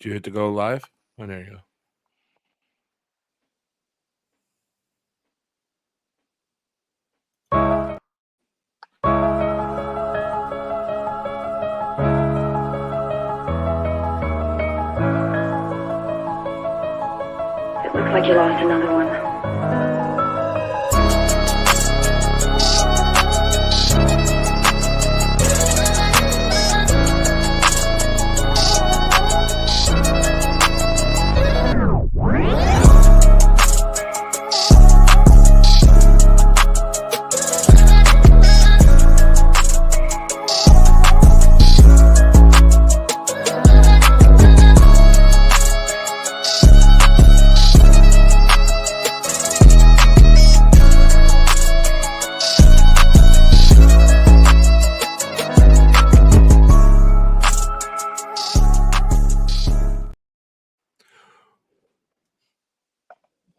Did you hit to go live? Oh, there you go. It looks like you lost another one.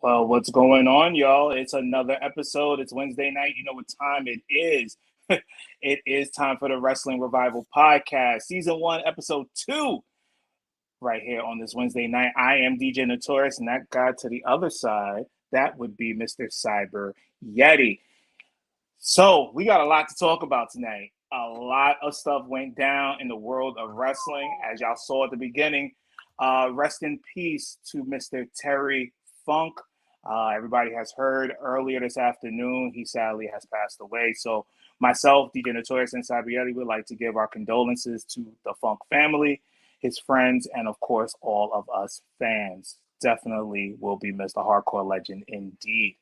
Well, what's going on, y'all? It's another episode. It's Wednesday night. You know what time it is. It is time for the Wrestling Revival Podcast, Season 1, Episode 2, right here on this Wednesday night. I am DJ Notorious, and that guy to the other side, that would be Mr. Cyber Yeti. So, we got a lot to talk about tonight. A lot of stuff went down in the world of wrestling, as y'all saw at the beginning. Rest in peace to Mr. Terry Funk. Everybody has heard earlier this afternoon, he sadly has passed away. So myself, DJ Notorious, and Sabielli would like to give our condolences to the Funk family, his friends, and of course, all of us fans. Definitely will be missed. A hardcore legend indeed.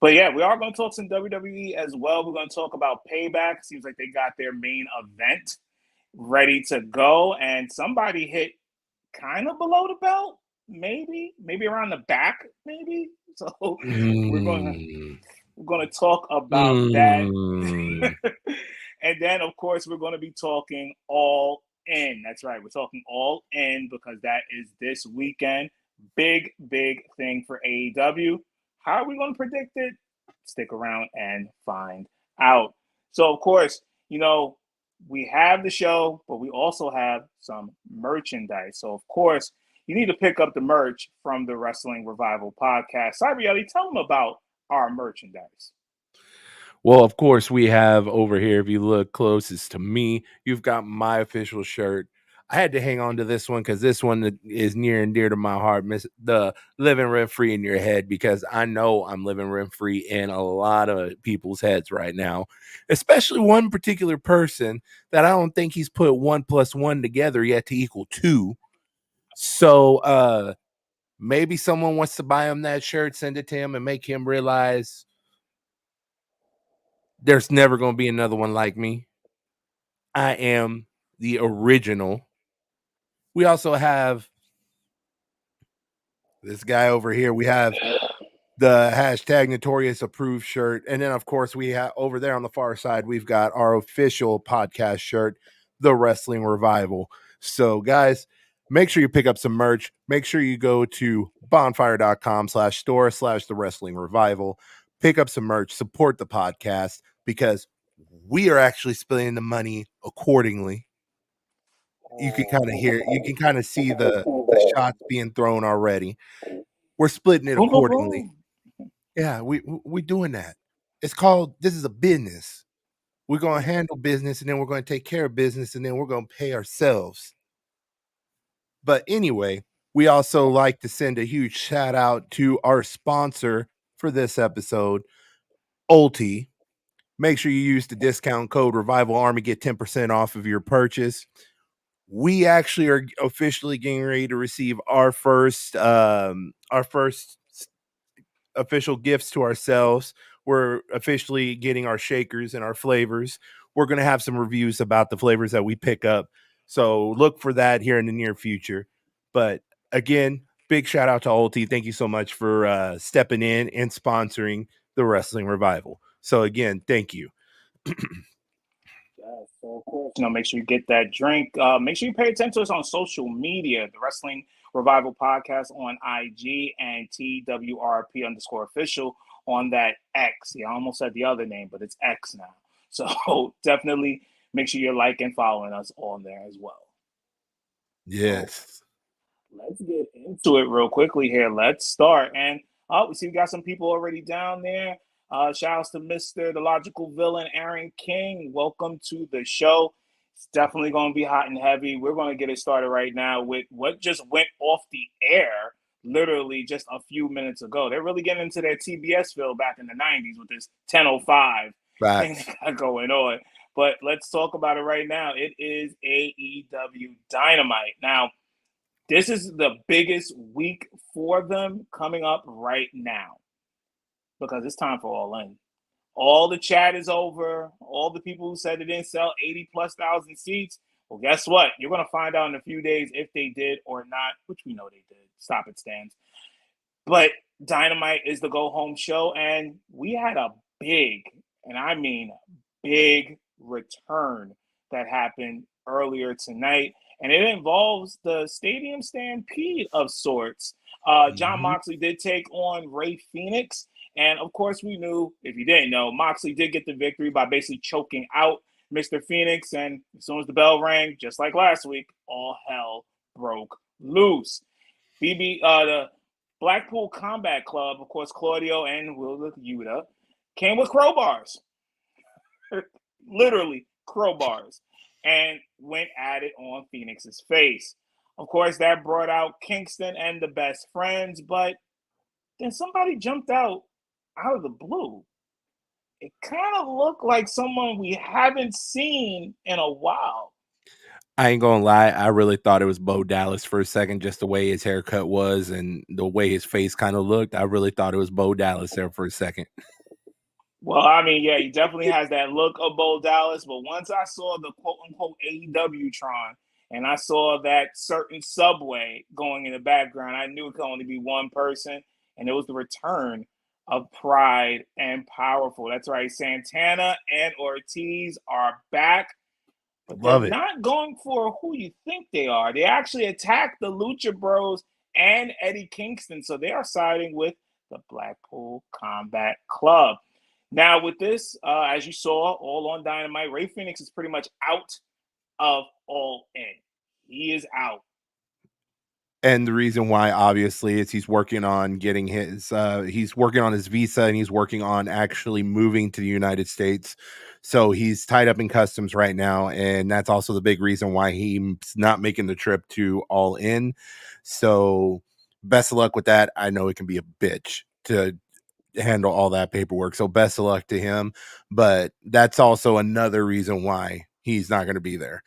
But yeah, we are going to talk some WWE as well. We're going to talk about Payback. Seems like they got their main event ready to go, and somebody hit kind of below the belt, maybe around the back, maybe. So we're going to talk about that. And then, of course, we're going to be talking All In. That's right, we're talking All In because that is this weekend. Big thing for AEW. How are we going to predict it? Stick around and find out. So, of course, we have the show, but we also have some merchandise. So, of course, you need to pick up the merch from the Wrestling Revival Podcast. Cyber tell them about our merchandise. Well, of course, we have over here, if you look closest to me, you've got my official shirt. I had to hang on to this one because this one is near and dear to my heart, the living rent-free in your head, because I know I'm living rent-free in a lot of people's heads right now, especially one particular person that I don't think he's put 1 + 1 together yet to equal 2. So maybe someone wants to buy him that shirt, send it to him, and make him realize there's never going to be another one like me. I am the original. We also have this guy over here. We have the hashtag Notorious approved shirt. And then, of course, we have over there on the far side, we've got our official podcast shirt, The Wrestling Revival. So, guys, make sure you pick up some merch. Make sure you go to bonfire.com/store/The Wrestling Revival. Pick up some merch, support the podcast, because we are actually splitting the money accordingly. You can kind of hear, you can kind of see the shots being thrown already. We're splitting it accordingly. Yeah, we doing that. It's called, this is a business. We're going to handle business, and then we're going to take care of business, and then we're going to pay ourselves. But anyway, we also like to send a huge shout out to our sponsor for this episode, Ulti. Make sure you use the discount code Revival Army, get 10% off of your purchase. We actually are officially getting ready to receive our first official gifts to ourselves. We're officially getting our shakers and our flavors. We're going to have some reviews about the flavors that we pick up. So look for that here in the near future. But again, big shout out to Ulti. Thank you so much for stepping in and sponsoring the Wrestling Revival. So again, thank you. So of course, make sure you get that drink. Make sure you pay attention to us on social media. The Wrestling Revival Podcast on IG and TWRP_official on that X. Yeah, I almost said the other name, but it's X now. So definitely make sure you're liking and following us on there as well. Yes. into it real quickly here. Let's start. And we see we got some people already down there. Shout outs to Mr. The Logical Villain, Aaron King. Welcome to the show. It's definitely going to be hot and heavy. We're going to get it started right now with what just went off the air literally just a few minutes ago. They're really getting into their TBS feel back in the 90s with this 10:05 thing they got going on. But let's talk about it right now. It is AEW Dynamite. Now, this is the biggest week for them coming up right now because it's time for All In. All the chat is over. All the people who said they didn't sell 80,000+ seats. Well, guess what? You're going to find out in a few days if they did or not, which we know they did. Stop it, Stans. But Dynamite is the go-home show, and we had a big, and I mean big, return that happened earlier tonight, and it involves the Stadium Stampede of sorts. Jon Moxley did take on Rey Fénix, and of course we knew, if you didn't know, Moxley did get the victory by basically choking out Mr. Fénix, and as soon as the bell rang, just like last week, all hell broke loose. The Blackpool Combat Club, of course, Claudio and Will Yuta, came with crowbars. Literally crowbars, and went at it on Phoenix's face. Of course, that brought out Kingston and the Best Friends, but then somebody jumped out of the blue. It kind of looked like someone we haven't seen in a while. I ain't gonna lie, I really thought it was Bo Dallas for a second, just the way his haircut was and the way his face kind of looked. I really thought it was Bo Dallas there for a second. Well, I mean, yeah, he definitely has that look of Bo Dallas, but once I saw the quote-unquote AEW Tron and I saw that certain subway going in the background, I knew it could only be one person, and it was the return of Pride and Powerful. That's right, Santana and Ortiz are back, but they're not going for who you think they are. They actually attacked the Lucha Bros and Eddie Kingston, so they are siding with the Blackpool Combat Club. Now, with this, as you saw, all on Dynamite, Rey Fénix is pretty much out of All In. He is out. And the reason why, obviously, is he's working on getting his he's working on his visa, and he's working on actually moving to the United States. So he's tied up in customs right now, and that's also the big reason why he's not making the trip to All In. So best of luck with that. I know it can be a bitch to handle all that paperwork, so best of luck to him, but that's also another reason why he's not going to be there.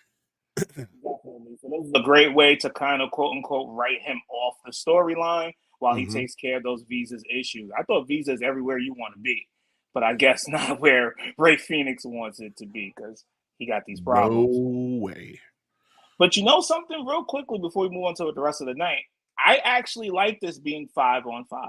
Definitely. So this is a great way to kind of quote unquote write him off the storyline while he takes care of those visas issues. I thought visas everywhere you want to be, but I guess not where Rey Fénix wants it to be because he got these problems. No way. But you know something real quickly before we move on to the rest of the night, I actually like this being 5-on-5.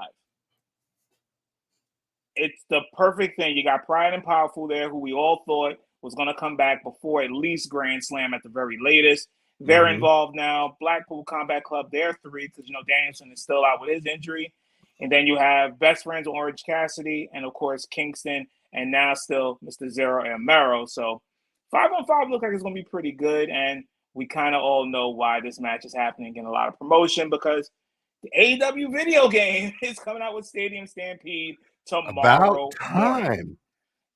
It's the perfect thing. You got Pride and Powerful there, who we all thought was going to come back before at least Grand Slam at the very latest. They're involved now. Blackpool Combat Club, they're 3 because, you know, Danielson is still out with his injury. And then you have Best Friends Orange Cassidy and, of course, Kingston, and now still Mr. Zero and Mero. So 5-on-5 looks like it's going to be pretty good. And we kind of all know why this match is happening, getting a lot of promotion because the AEW video game is coming out with Stadium Stampede tomorrow. About time. Morning.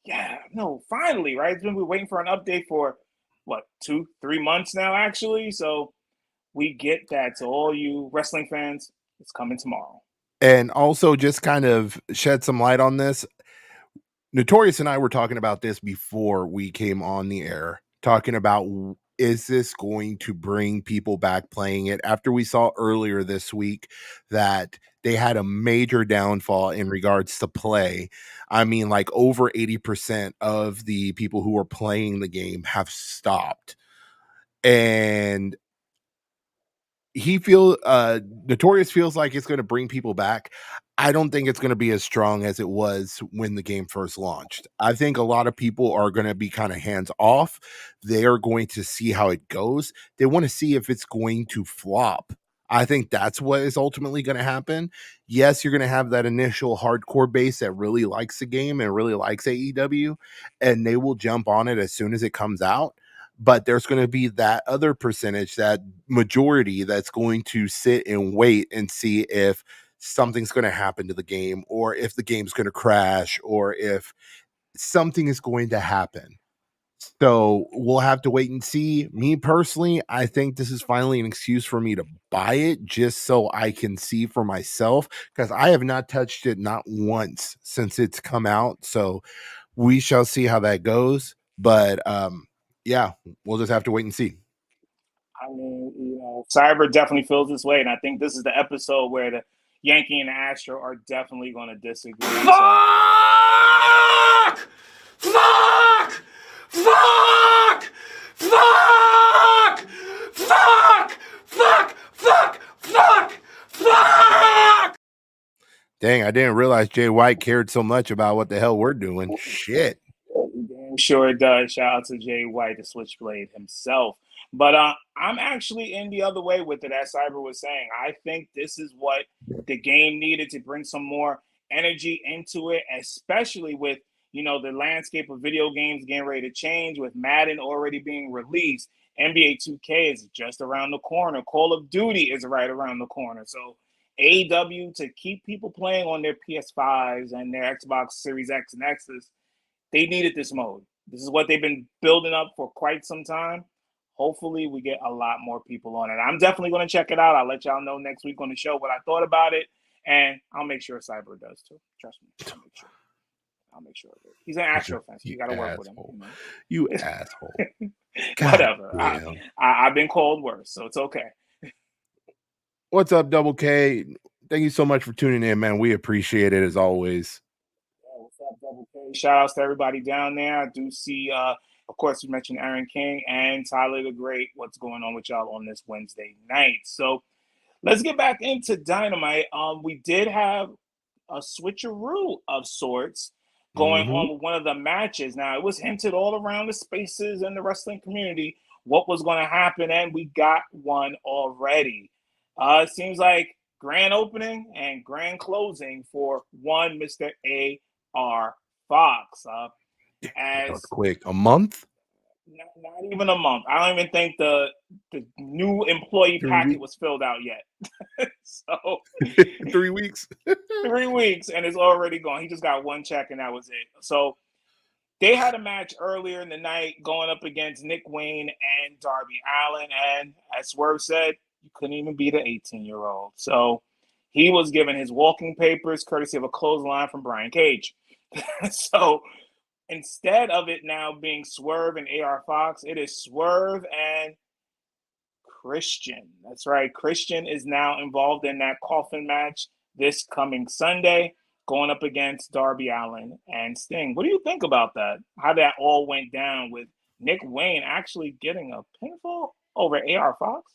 Yeah, no, finally, right? It's been we're waiting for an update for what 2-3 months now, actually. So we get that. To all you wrestling fans, it's coming tomorrow. And also, just kind of shed some light on this. Notorious and I were talking about this before we came on the air, talking about, is this going to bring people back playing it after we saw earlier this week that they had a major downfall in regards to play. I mean, like over 80% of the people who are playing the game have stopped. And Notorious feels like it's going to bring people back. I don't think it's going to be as strong as it was when the game first launched. I think a lot of people are going to be kind of hands off. They are going to see how it goes. They want to see if it's going to flop. I think that's what is ultimately going to happen. Yes, you're going to have that initial hardcore base that really likes the game and really likes AEW, and they will jump on it as soon as it comes out. but there's going to be that other percentage, that majority that's going to sit and wait and see if something's going to happen to the game, or if the game's going to crash, or if something is going to happen. So we'll have to wait and see. Me personally, I think this is finally an excuse for me to buy it just so I can see for myself, because I have not touched it not once since it's come out. So we shall see how that goes. But yeah, we'll just have to wait and see. I mean, Cyber definitely feels this way, and I think this is the episode where the Yankee and the Astro are definitely going to disagree. Fuck! Fuck! Fuck! Fuck! Fuck! Fuck! Fuck! Fuck! Fuck! Dang, I didn't realize Jay White cared so much about what the hell we're doing. Shit. I'm sure it does. Shout out to Jay White, the Switchblade himself. But I'm actually in the other way with it, as Cyber was saying. I think this is what the game needed to bring some more energy into it, especially with, the landscape of video games getting ready to change, with Madden already being released. NBA 2K is just around the corner. Call of Duty is right around the corner. So AEW, to keep people playing on their PS5s and their Xbox Series X and X's, they needed this mode. This is what they've been building up for quite some time. Hopefully, we get a lot more people on it. I'm definitely going to check it out. I'll let y'all know next week on the show what I thought about it, and I'll make sure Cyber does too. Trust me, I'll make sure. He's an Astro fan, so you got to work with him. You asshole. Whatever. I've been called worse, so it's okay. What's up, Double K? Thank you so much for tuning in, man. We appreciate it as always. What's up, Double K? Shout outs to everybody down there. I do see, of course, you mentioned Aaron King and Tyler the Great. What's going on with y'all on this Wednesday night? So let's get back into Dynamite. We did have a switcheroo of sorts going on with one of the matches. Now, it was hinted all around the spaces and the wrestling community what was going to happen, and we got one already. It seems like grand opening and grand closing for one Mr. A.R. Fox. That was quick. A month? Not even a month. I don't even think the new employee packet was filled out yet. So 3 weeks. 3 weeks, and it's already gone. He just got one check, and that was it. So they had a match earlier in the night going up against Nick Wayne and Darby Allin, and as Swerve said, you couldn't even beat an 18-year-old. So he was given his walking papers courtesy of a clothesline from Brian Cage. So instead of it now being Swerve and AR Fox, it is Swerve and Christian. That's right. Christian is now involved in that coffin match this coming Sunday, going up against Darby Allin and Sting. What do you think about that? How that all went down with Nick Wayne actually getting a pinfall over AR Fox?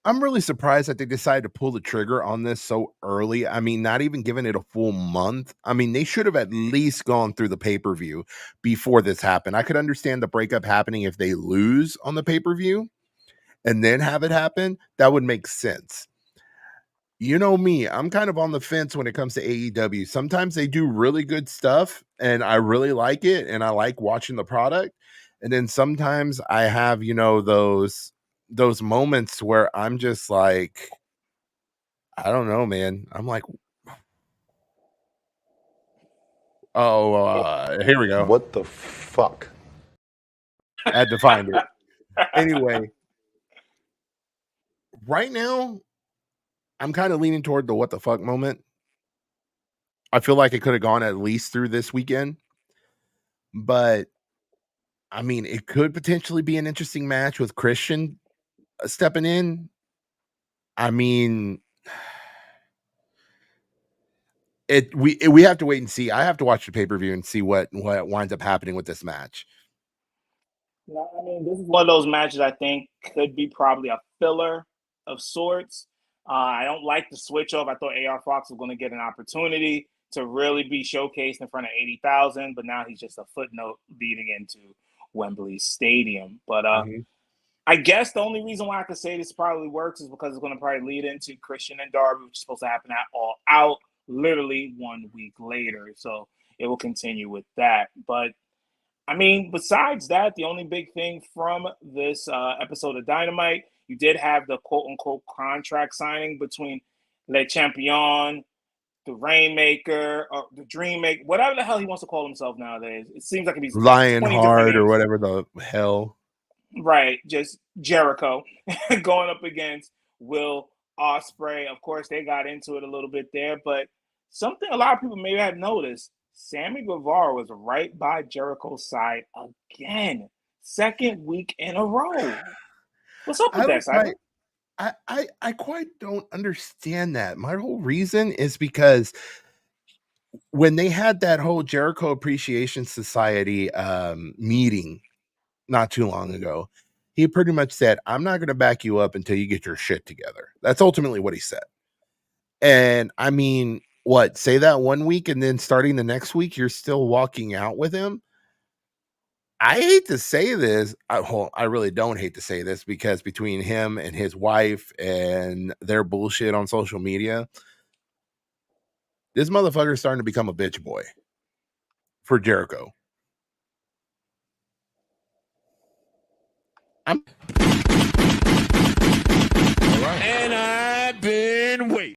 I'm really surprised that they decided to pull the trigger on this so early. I mean, not even giving it a full month. I mean, they should have at least gone through the pay-per-view before this happened. I could understand the breakup happening if they lose on the pay-per-view and then have it happen. That would make sense. You know me, I'm kind of on the fence when it comes to AEW. Sometimes they do really good stuff and I really like it and I like watching the product. And then sometimes I have, those moments where I'm just like, I don't know, man. I'm like, here we go. What the fuck? I had to find it. Anyway, right now, I'm kind of leaning toward the what the fuck moment. I feel like it could have gone at least through this weekend. But, I mean, it could potentially be an interesting match with Christian stepping in. I mean, we have to wait and see. I have to watch the pay-per-view and see what winds up happening with this match. I mean, this is one of those matches I think could be probably a filler of sorts. I don't like the switch off. I thought AR Fox was going to get an opportunity to really be showcased in front of 80,000, but now he's just a footnote leading into Wembley Stadium. But I guess the only reason why I could say this probably works is because it's going to probably lead into Christian and Darby, which is supposed to happen at All Out literally 1 week later. So it will continue with that. But I mean, besides that, the only big thing from this episode of Dynamite, you did have the quote-unquote contract signing between Le Champion, the Rainmaker, or the Dreammaker, whatever the hell he wants to call himself nowadays. It seems like he's 20 different Lionheart or names. whatever the hell. Right, just Jericho going up against Will Ospreay. Of course, they got into it a little bit there, but something a lot of people maybe have noticed, Sammy Guevara was right by Jericho's side again. Second week in a row. What's up with I that, don't quite, Cyber? I quite don't understand that. My whole reason is because when they had that whole Jericho Appreciation Society meeting not too long ago, he pretty much said, I'm not going to back you up until you get your shit together. That's ultimately what he said. And I mean, what, say that one week and then starting the next week, you're still walking out with him? I hate to say this. I really don't hate to say this because between him and his wife and their bullshit on social media, this motherfucker is starting to become a bitch boy for Jericho. And I've been waiting.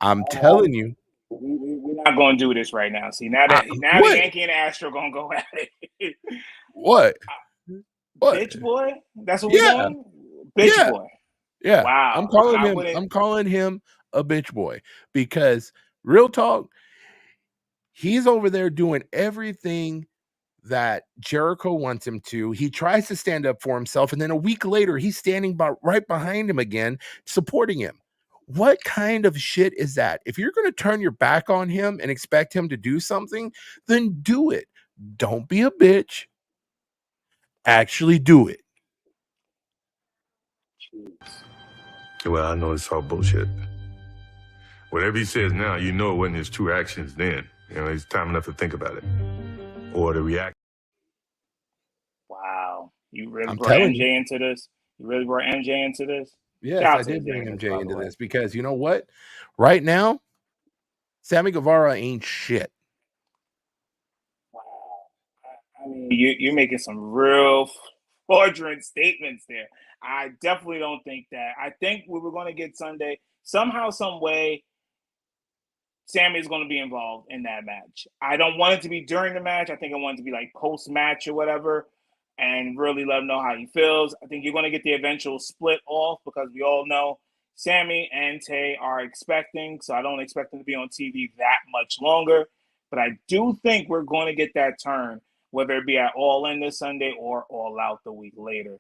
I'm telling you. We're not going to do this right now. See, now the Yankee and Astro going to go at it. What? Bitch boy? That's what we're doing? Bitch boy. Yeah. Wow. I'm calling him a bitch boy because real talk, he's over there doing everything that Jericho wants him to. He tries to stand up for himself, and then a week later, he's standing right behind him again, supporting him. What kind of shit is that? If you're going to turn your back on him and expect him to do something, then do it. Don't be a bitch. Actually do it. Well, I know it's all bullshit. Whatever he says now, you know it wasn't his true actions then. You know, it's time enough to think about it. Or to react. Wow. You really I'm brought telling MJ into this? You really brought MJ into this? Yes, Shout I out to did the bring Yankers, MJ by the into way. this because you know what? Right now, Sammy Guevara ain't shit. Wow. I mean, you're making some real fraudulent statements there. I definitely don't think that. I think we were going to get Sunday somehow, some way. Sammy is going to be involved in that match. I don't want it to be during the match. I think I want it to be like post-match or whatever and really let him know how he feels. I think you're going to get the eventual split off because we all know Sammy and Tay are expecting, so I don't expect them to be on TV that much longer. But I do think we're going to get that turn, whether it be at All In this Sunday or All Out the week later.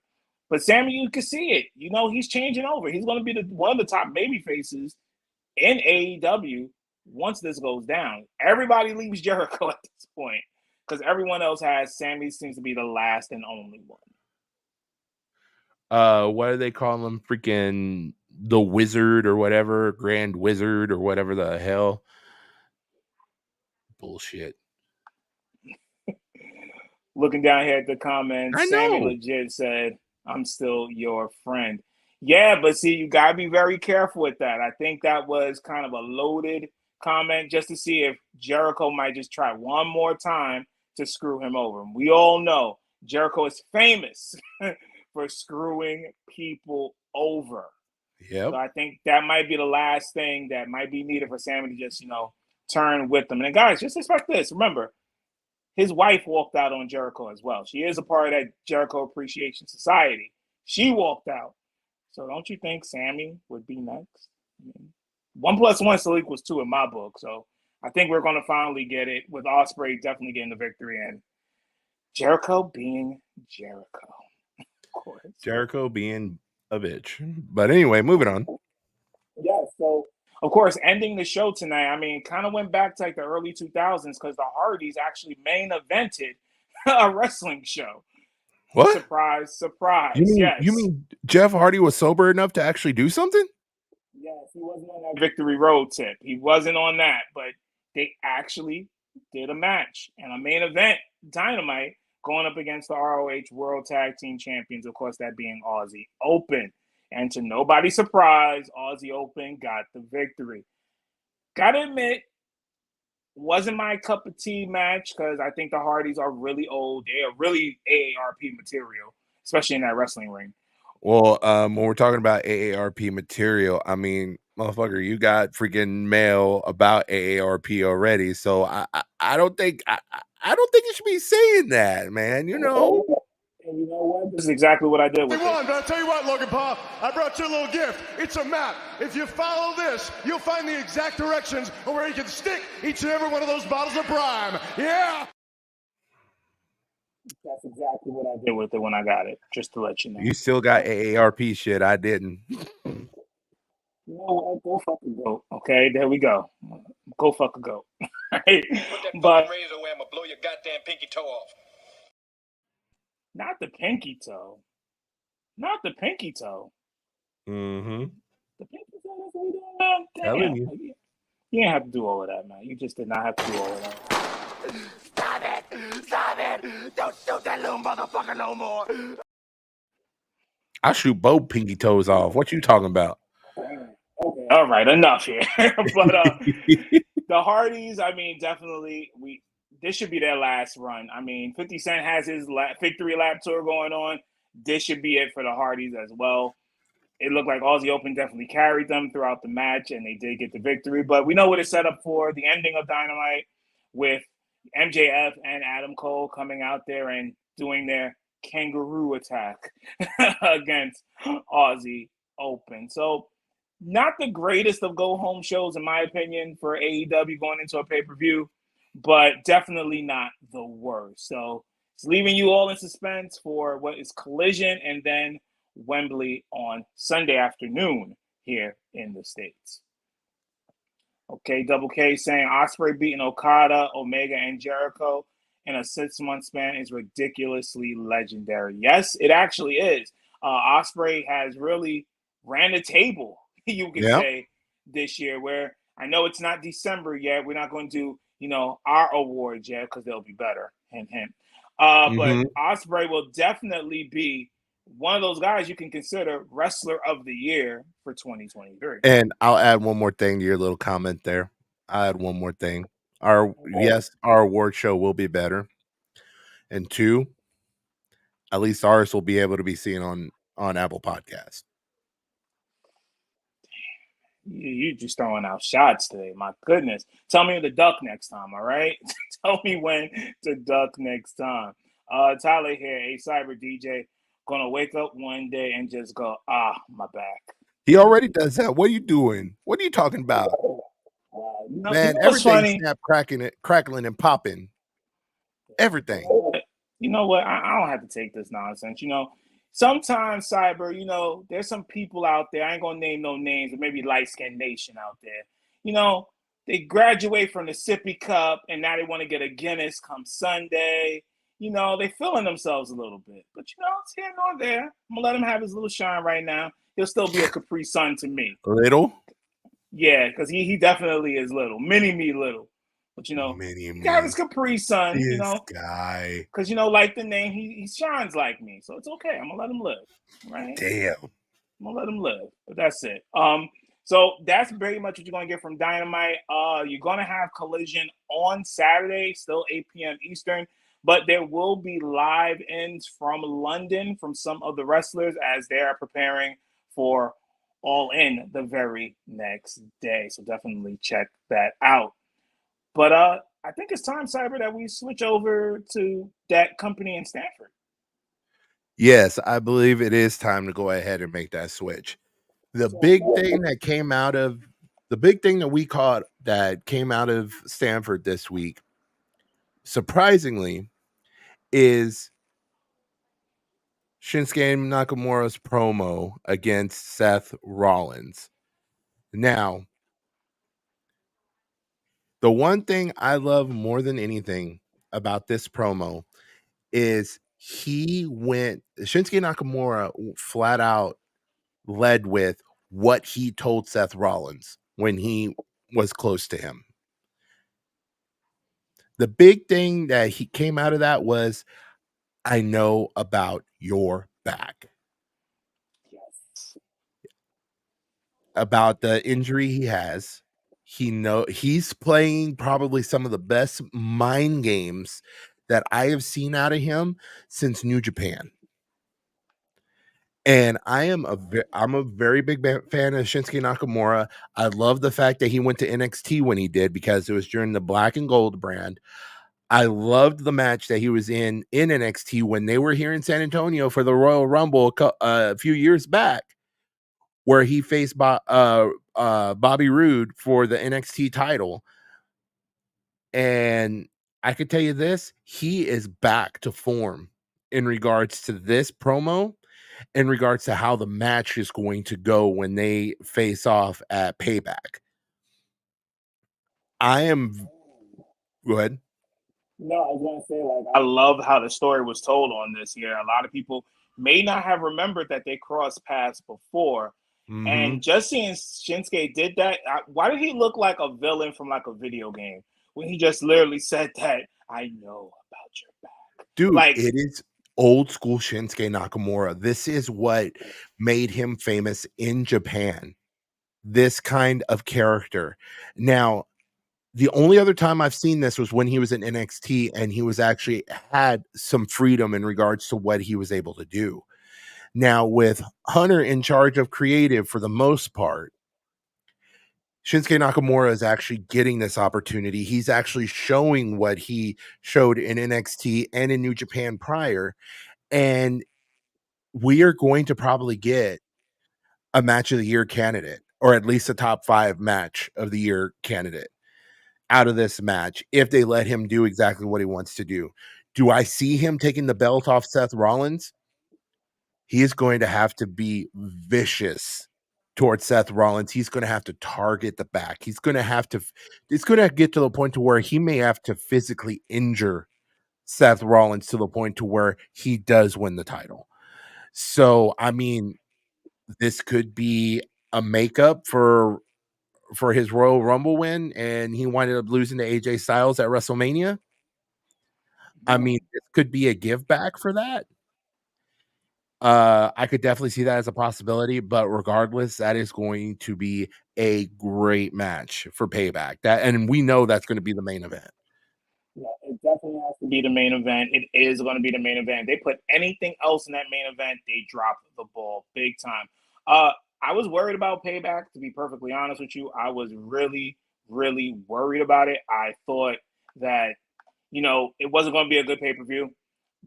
But Sammy, you can see it. You know, he's changing over. He's going to be one of the top baby faces in AEW once this goes down. Everybody leaves Jericho at this point because everyone else has Sammy seems to be the last and only one. What do they call him? Freaking the Wizard or whatever, Grand Wizard or whatever the hell. Bullshit. Looking down here at the comments, I Sammy know. legit said, I'm still your friend. Yeah, but see, you got to be very careful with that. I think that was kind of a loaded comment just to see if Jericho might just try one more time to screw him over. We all know Jericho is famous for screwing people over. Yep. So I think that might be the last thing that might be needed for Sammy to just, turn with them. And guys, just expect this. Remember, his wife walked out on Jericho as well. She is a part of that Jericho Appreciation Society. She walked out. So don't you think Sammy would be next? I mean, 1 + 1 still equals 2 in my book. So I think we're going to finally get it with Ospreay definitely getting the victory and Jericho being Jericho. Of course. Jericho being a bitch. But anyway, moving on. Yeah, so of course, ending the show tonight, I mean, kind of went back to like the early 2000s because the Hardys actually main evented a wrestling show. What? Surprise, surprise. You mean Jeff Hardy was sober enough to actually do something? Yes, he wasn't on that Victory Road tip. He wasn't on that, but they actually did a match and a main event, Dynamite, going up against the ROH World Tag Team Champions, of course, that being Aussie Open. And to nobody's surprise, Aussie Open got the victory. Gotta admit, Wasn't my cup of tea match because I think the Hardys are really old. They are really AARP material, especially in that wrestling ring. Well, when we're talking about AARP material, I mean, motherfucker, you got freaking mail about AARP already, so I don't think I don't think you should be saying that, man. You know. And you know what? This is exactly what I did with it. But I'll tell you what, Logan Paul, I brought you a little gift. It's a map. If you follow this, you'll find the exact directions of where you can stick each and every one of those bottles of Prime. Yeah. That's exactly what I did with it when I got it, just to let you know. You still got AARP shit. I didn't. You know what? Go fucking goat. Okay, there we go. Go fucking goat. Right? But razor where I'm gonna blow your goddamn pinky toe off. not the pinky toe. Not the pinky toe. Mm-hmm. The pinky toe. That's what we doing now? Telling Damn. you. You didn't have to do all of that, man. You just did not have to do all of that. Stop it! Stop it! Don't shoot that little motherfucker no more. I shoot both pinky toes off. What you talking about? Okay. All right, enough here. But the Hardys, I mean, definitely, this should be their last run. I mean, 50 Cent has his victory lap tour going on. This should be it for the Hardys as well. It looked like Aussie Open definitely carried them throughout the match, and they did get the victory. But we know what it's set up for, the ending of Dynamite with MJF and Adam Cole coming out there and doing their kangaroo attack against Aussie Open. So not the greatest of go-home shows, in my opinion, for AEW going into a pay-per-view, but definitely not the worst. So it's leaving you all in suspense for what is Collision and then Wembley on Sunday afternoon here in the States. Okay, Double K saying Ospreay beating Okada, Omega, and Jericho in a 6-month span is ridiculously legendary. Yes, it actually is. Ospreay has really ran the table, you could say, this year, where I know it's not December yet. We're not going to do, our awards yet because they'll be better. Hint, hint. But Ospreay will definitely be one of those guys you can consider wrestler of the year for 2023. And I'll add one more thing to your little comment there. I'll add one more thing. Our award show will be better. And 2, at least ours will be able to be seen on Apple Podcasts. You just throwing out shots today. My goodness. Tell me to duck next time, all right? Tell me when to duck next time. Tyler here, a cyber DJ, gonna wake up one day and just go, my back. He already does that. What are you doing? What are you talking about? Man, everything's snap crackling and popping. Everything. You know what? I don't have to take this nonsense. Sometimes, Cyber, there's some people out there, I ain't gonna name no names, but maybe Light Skin Nation out there. They graduate from the Sippy Cup and now they want to get a Guinness come Sunday. They feeling themselves a little bit. But it's here nor there. I'm gonna let him have his little shine right now. He'll still be a Capri Sun to me. Little? Yeah, because he definitely is little. Mini-me little. But he got his Capri Sun, this guy. Because like the name, he shines like me. So it's okay. I'm gonna let him live. Right? Damn. I'm gonna let him live. But that's it. So that's very much what you're gonna get from Dynamite. You're gonna have Collision on Saturday, still 8 p.m. Eastern. But there will be live-ins from London from some of the wrestlers as they are preparing for All In the very next day. So definitely check that out. But I think it's time, Cyber, that we switch over to that company in Stanford. Yes, I believe it is time to go ahead and make that switch. The big thing that came out of that came out of Stanford this week, surprisingly, is Shinsuke Nakamura's promo against Seth Rollins. Now, the one thing I love more than anything about this promo is Shinsuke Nakamura flat out led with what he told Seth Rollins when he was close to him. The big thing that he came out of that was, I know about your back. Yes. About the injury he has. He's playing probably some of the best mind games that I have seen out of him since New Japan. And I'm a very big fan of Shinsuke Nakamura. I love the fact that he went to NXT when he did, because it was during the Black and Gold brand. I loved the match that he was in NXT when they were here in San Antonio for the Royal Rumble a few years back, where he faced Bobby Roode for the NXT title. And I could tell you this, he is back to form in regards to this promo, in regards to how the match is going to go when they face off at Payback. Go ahead. No, I was gonna say, like, I love how the story was told on this here. A lot of people may not have remembered that they crossed paths before. And just seeing Shinsuke did that, why did he look like a villain from like a video game when he just literally said that, I know about your back? Dude, Like, it is old school Shinsuke Nakamura. This is what made him famous in Japan. This kind of character. Now, the only other time I've seen this was when he was in NXT, and he was actually had some freedom in regards to what he was able to do. Now, with Hunter in charge of creative for the most part, Shinsuke Nakamura is actually getting this opportunity. He's actually showing what he showed in NXT and in New Japan prior. And we are going to probably get a match of the year candidate, or at least a top 5 match of the year candidate out of this match, if they let him do exactly what he wants to do. Do I see him taking the belt off Seth Rollins? He is going to have to be vicious towards Seth Rollins. He's going to have to target the back. He's going to have to, it's going to get to the point to where he may have to physically injure Seth Rollins to the point to where he does win the title. So, I mean, this could be a makeup for his Royal Rumble win, and he winded up losing to AJ Styles at WrestleMania. I mean, this could be a give back for that. I could definitely see that as a possibility, but regardless, that is going to be a great match for Payback. And we know that's going to be the main event. yeah, it definitely has to be the main event. It is going to be the main event. They put anything else in that main event, they drop the ball big time. I was worried about Payback, to be perfectly honest with you. I was really, really worried about it. I thought that, it wasn't going to be a good pay-per-view.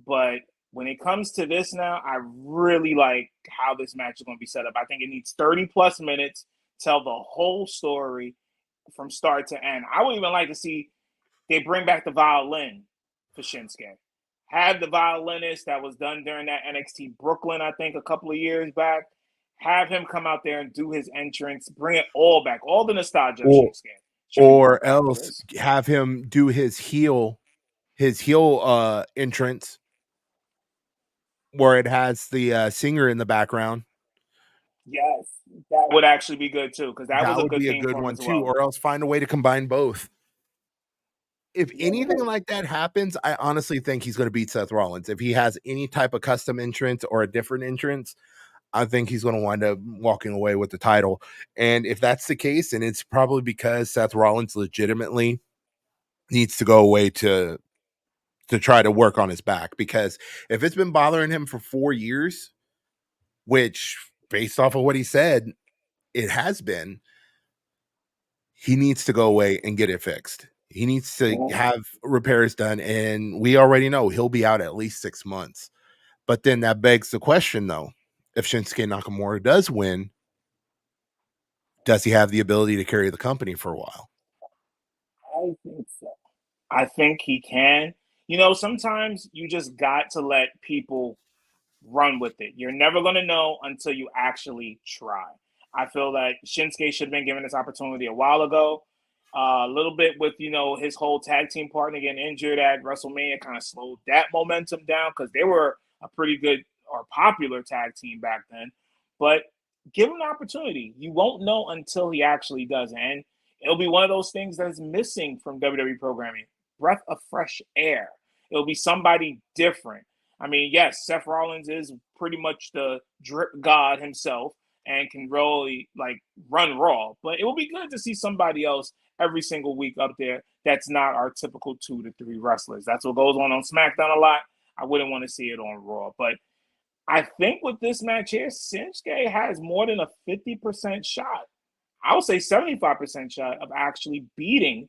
But when it comes to this now, I really like how this match is going to be set up. I think it needs 30 plus minutes, tell the whole story from start to end. I would even like to see they bring back the violin for Shinsuke. Have the violinist that was done during that NXT Brooklyn, I think, a couple of years back. Have him come out there and do his entrance. Bring it all back. All the nostalgia of Shinsuke. Or else have him do his heel entrance, where it has the singer in the background. Yes, that would actually be good too, because that was a would good be a theme good for him one as too. well. Or else find a way to combine both. If anything like that happens, I honestly think he's going to beat Seth Rollins. If he has any type of custom entrance or a different entrance, I think he's going to wind up walking away with the title. And if that's the case, then it's probably because Seth Rollins legitimately needs to go away to try to work on his back. Because if it's been bothering him for 4 years, which based off of what he said, it has been, he needs to go away and get it fixed. He needs to have repairs done, and we already know he'll be out at least 6 months. But then that begs the question, though, if Shinsuke Nakamura does win, does he have the ability to carry the company for a while? I think so. I think he can. Sometimes you just got to let people run with it. You're never going to know until you actually try. I feel that Shinsuke should have been given this opportunity a while ago. A little bit with, his whole tag team partner getting injured at WrestleMania kind of slowed that momentum down, because they were a pretty good or popular tag team back then. But give him an opportunity. You won't know until he actually does. And it'll be one of those things that is missing from WWE programming. Breath of fresh air. It'll be somebody different. I mean, yes, Seth Rollins is pretty much the drip god himself. and can really run Raw. But it will be good to see somebody else every single week up there that's not our typical 2 to 3 wrestlers. That's what goes on SmackDown a lot. I wouldn't want to see it on Raw. But I think with this match here, Shinsuke has more than a 50% shot. I would say 75% shot of actually beating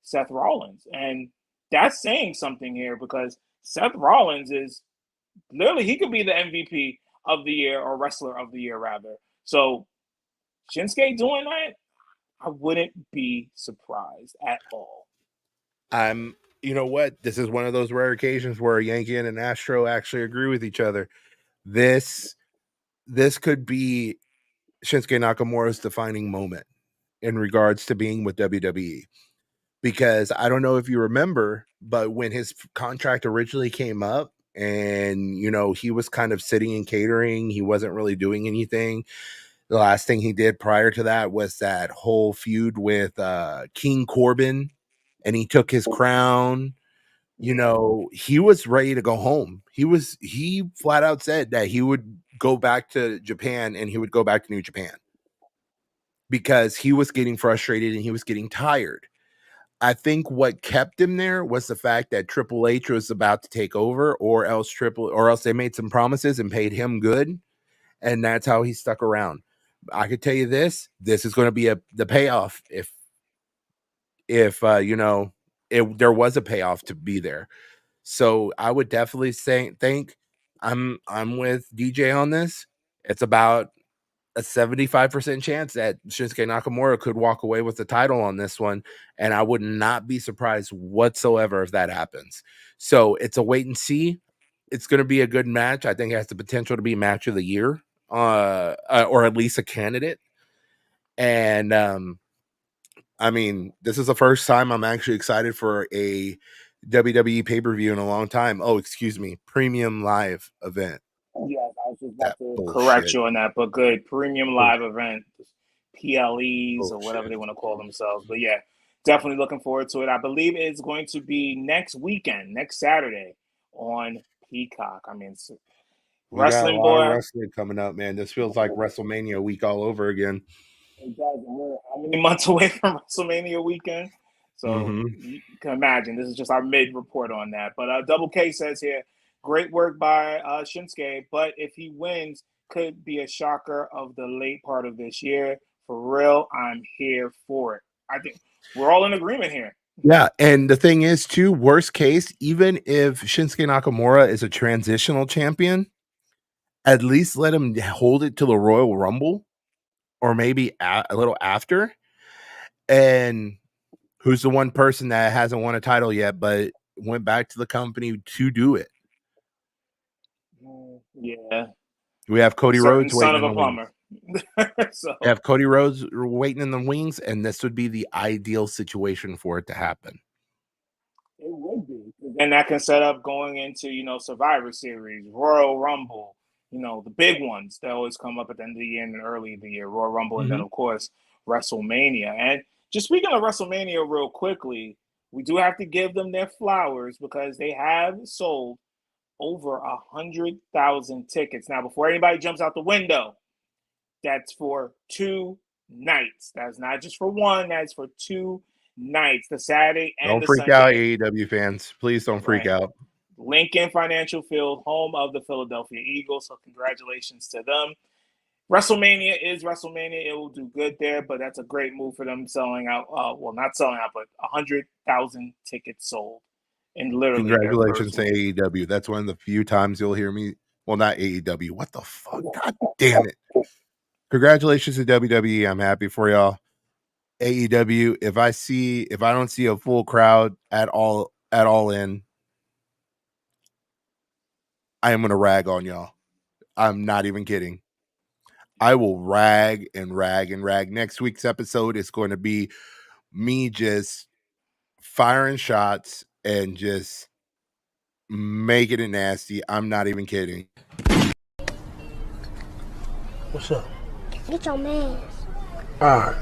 Seth Rollins. And that's saying something here because Seth Rollins is literally, he could be the MVP of the year or wrestler of the year, rather. So Shinsuke doing that, I wouldn't be surprised at all. You know what? This is one of those rare occasions where Yankee and an Astro actually agree with each other. This could be Shinsuke Nakamura's defining moment in regards to being with WWE. Because I don't know if you remember, but when his contract originally came up and, he was kind of sitting and catering, he wasn't really doing anything. The last thing he did prior to that was that whole feud with King Corbin, and he took his crown. He was ready to go home. He flat out said that he would go back to Japan and he would go back to New Japan because he was getting frustrated and he was getting tired. I think what kept him there was the fact that Triple H was about to take over, or else they made some promises and paid him good, and that's how he stuck around. I could tell you this is going to be the payoff if there was a payoff to be there. So I would definitely think I'm with DJ on this. It's about a 75% chance that Shinsuke Nakamura could walk away with the title on this one, and I would not be surprised whatsoever if that happens. So it's a wait and see. It's going to be a good match. I think it has the potential to be match of the year, or at least a candidate. And this is the first time I'm actually excited for a WWE pay-per-view in a long time. Oh, excuse me, premium live event. Yes, I was just about to correct you on that, but good. Premium live event, PLEs or whatever they want to call themselves. But yeah, definitely looking forward to it. I believe it's going to be next weekend, next Saturday on Peacock. Wrestling boy, wrestling coming up, man. This feels like WrestleMania week all over again. It does. We're how many months away from WrestleMania weekend? So you can imagine this is just our mid report on that. But Double K says here, great work by Shinsuke, but if he wins, could be a shocker of the late part of this year. For real, I'm here for it. I think we're all in agreement here. Yeah, and the thing is, too, worst case, even if Shinsuke Nakamura is a transitional champion, at least let him hold it to the Royal Rumble, or maybe a little after. And who's the one person that hasn't won a title yet, but went back to the company to do it? Yeah. We have Cody Rhodes son waiting of a plumber. So we have Cody Rhodes waiting in the wings, and this would be the ideal situation for it to happen. It would be. And that can set up going into, Survivor Series, Royal Rumble, the big ones that always come up at the end of the year and early in the year, Royal Rumble, and then, of course, WrestleMania. And just speaking of WrestleMania real quickly, we do have to give them their flowers because they have sold over 100,000 tickets. Now, before anybody jumps out the window, that's for 2 nights. That's not just for one. That's for 2 nights, the Saturday and the Sunday. Don't freak out, AEW fans. Please don't freak out. Lincoln Financial Field, home of the Philadelphia Eagles. So congratulations to them. WrestleMania is WrestleMania. It will do good there, but that's a great move for them selling out. Not selling out, but 100,000 tickets sold. And literally, congratulations to AEW. That's one of the few times you'll hear me. Well, not AEW. What the fuck? God damn it. Congratulations to WWE. I'm happy for y'all. AEW, if I don't see a full crowd at all in, I am going to rag on y'all. I'm not even kidding. I will rag and rag and rag. Next week's episode is going to be me just firing shots and just making it nasty. I'm not even kidding. What's up? Get your man. All right.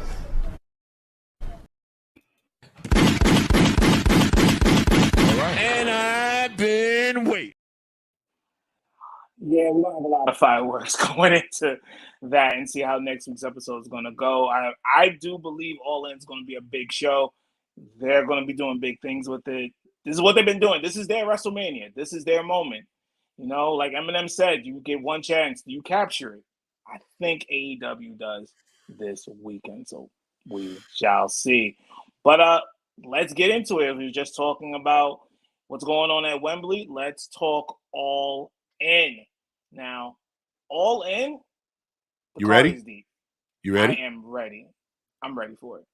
And I've been waiting. Yeah, we're gonna have a lot of fireworks going into that and see how next week's episode is gonna go. I do believe All In is gonna be a big show. They're gonna be doing big things with it. This is what they've been doing. This is their WrestleMania. This is their moment. You know, like Eminem said, you get one chance, you capture it. I think AEW does this weekend, so we shall see. But let's get into it. We were just talking about what's going on at Wembley. Let's talk All In. Now, All In, the You card ready? is deep. You ready? I am ready. I'm ready for it.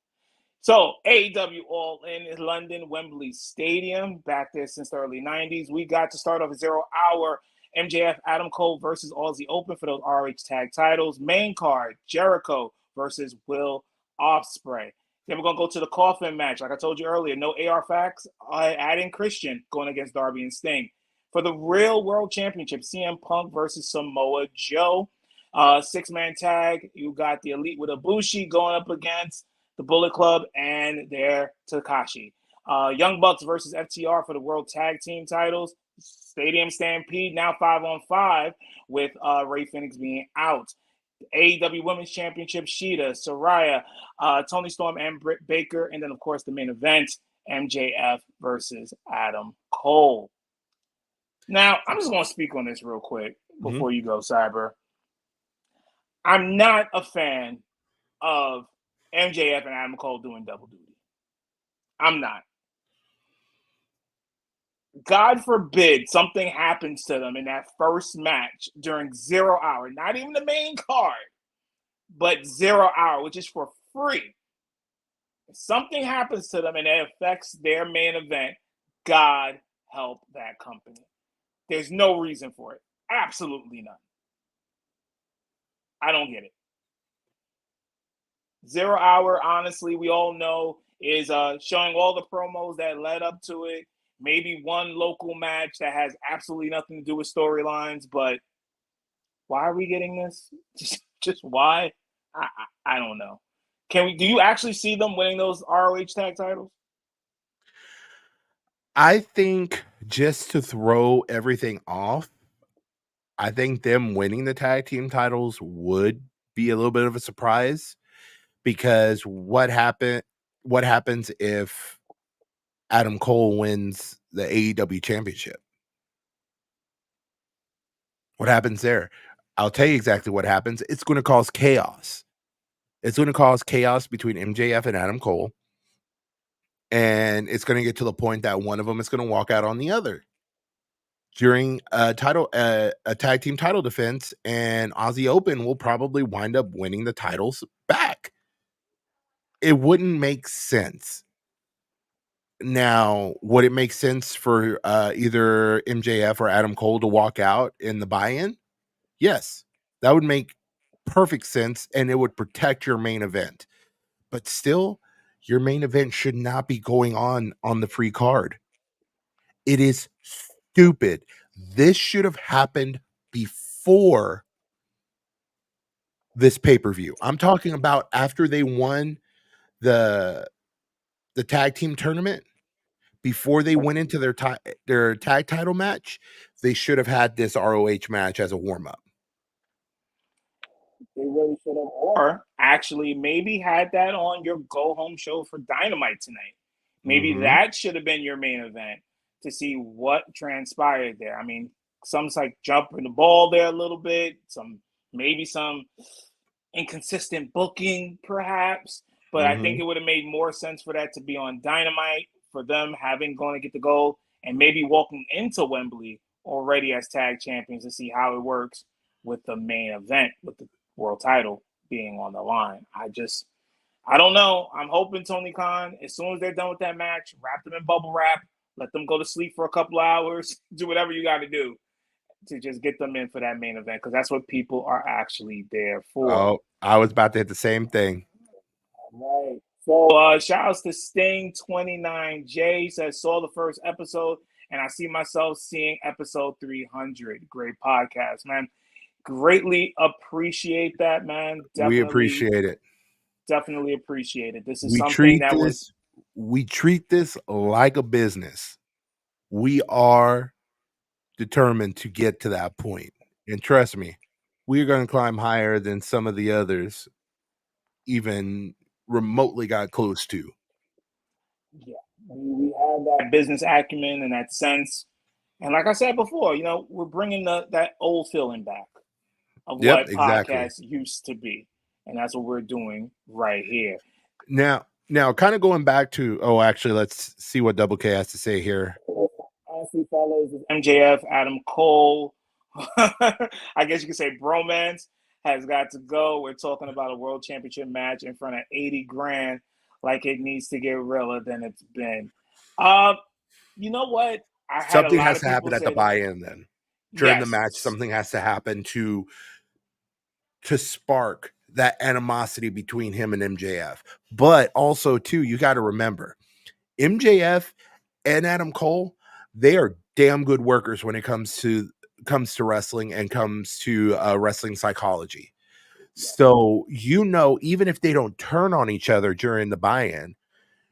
So, AEW All In is London, Wembley Stadium, back there since the early 90s. We got to start off a 0 hour MJF Adam Cole versus Aussie Open for those RH tag titles. Main card, Jericho versus Will Ospreay. Then we're going to go to the coffin match. Like I told you earlier, no AR facts. Adding Christian going against Darby and Sting. For the Real World Championship, CM Punk versus Samoa Joe. Six-man tag. You got the Elite with Ibushi going up against the Bullet Club and their Takashi. Young Bucks versus FTR for the World Tag Team titles. Stadium Stampede, now 5-on-5 with Ray Phoenix being out. AEW Women's Championship, Shida, Saraya, Toni Storm, and Britt Baker. And then, of course, the main event, MJF versus Adam Cole. Now, I'm just going to speak on this real quick before you go, Cyber. I'm not a fan of MJF and Adam Cole doing double duty. I'm not. God forbid something happens to them in that first match during 0 hour, not even the main card, but 0 hour, which is for free. If something happens to them and it affects their main event, God help that company. There's no reason for it. Absolutely none. I don't get it. 0 hour, honestly, we all know is showing all the promos that led up to it. Maybe one local match that has absolutely nothing to do with storylines, but why are we getting this? Just why? I don't know. Do you actually see them winning those ROH tag titles? I think just to throw everything off, I think them winning the tag team titles would be a little bit of a surprise, because what happens if Adam Cole wins the AEW championship? What happens there? I'll tell you exactly what happens. It's going to cause chaos. It's going to cause chaos between MJF and Adam Cole. And it's going to get to the point that one of them is going to walk out on the other during a tag team title defense, and Aussie Open will probably wind up winning the titles back. It wouldn't make sense. Now, would it make sense for either MJF or Adam Cole to walk out in the buy-in? Yes, that would make perfect sense, and it would protect your main event. But still, your main event should not be going on the free card. It is stupid. This should have happened before this pay-per-view. I'm talking about after they won the tag team tournament. Before they went into their tag title match, they should have had this ROH match as a warm-up. They really should have. Or actually maybe had that on your go-home show for Dynamite tonight. Maybe that should have been your main event to see what transpired there. I mean, some's like jumping the ball there a little bit, maybe some inconsistent booking perhaps, but I think it would have made more sense for that to be on Dynamite, for them going to get the gold and maybe walking into Wembley already as tag champions to see how it works with the main event, with the world title being on the line. I don't know. I'm hoping Tony Khan, as soon as they're done with that match, wrap them in bubble wrap, let them go to sleep for a couple of hours, do whatever you got to do to just get them in for that main event, because that's what people are actually there for. Oh, I was about to hit the same thing. Right. So shout outs to Sting 29J says, saw the first episode and I see myself seeing episode 300. Great podcast, man. Greatly appreciate that, man. We appreciate it. Definitely appreciate it. This is we treat this like a business. We are determined to get to that point. And trust me, we're going to climb higher than some of the others even remotely got close to. Yeah, we have that business acumen and that sense. And like I said before, we're bringing that old feeling back of Yep, what exactly. podcasts used to be. And that's what we're doing right here. Now, kind of going back to, actually, let's see what Double K has to say here. Honestly, fellas, MJF, Adam Cole, I guess you could say bromance has got to go. We're talking about a world championship match in front of 80 grand, like it needs to get realer than it's been. You know what? I had Something a lot has of to people happen at the say buy-in then. During the yes. match, something has to happen to spark that animosity between him and MJF. But also, too, you got to remember, MJF and Adam Cole, they are damn good workers when it comes to wrestling and comes to wrestling psychology. So, even if they don't turn on each other during the buy-in,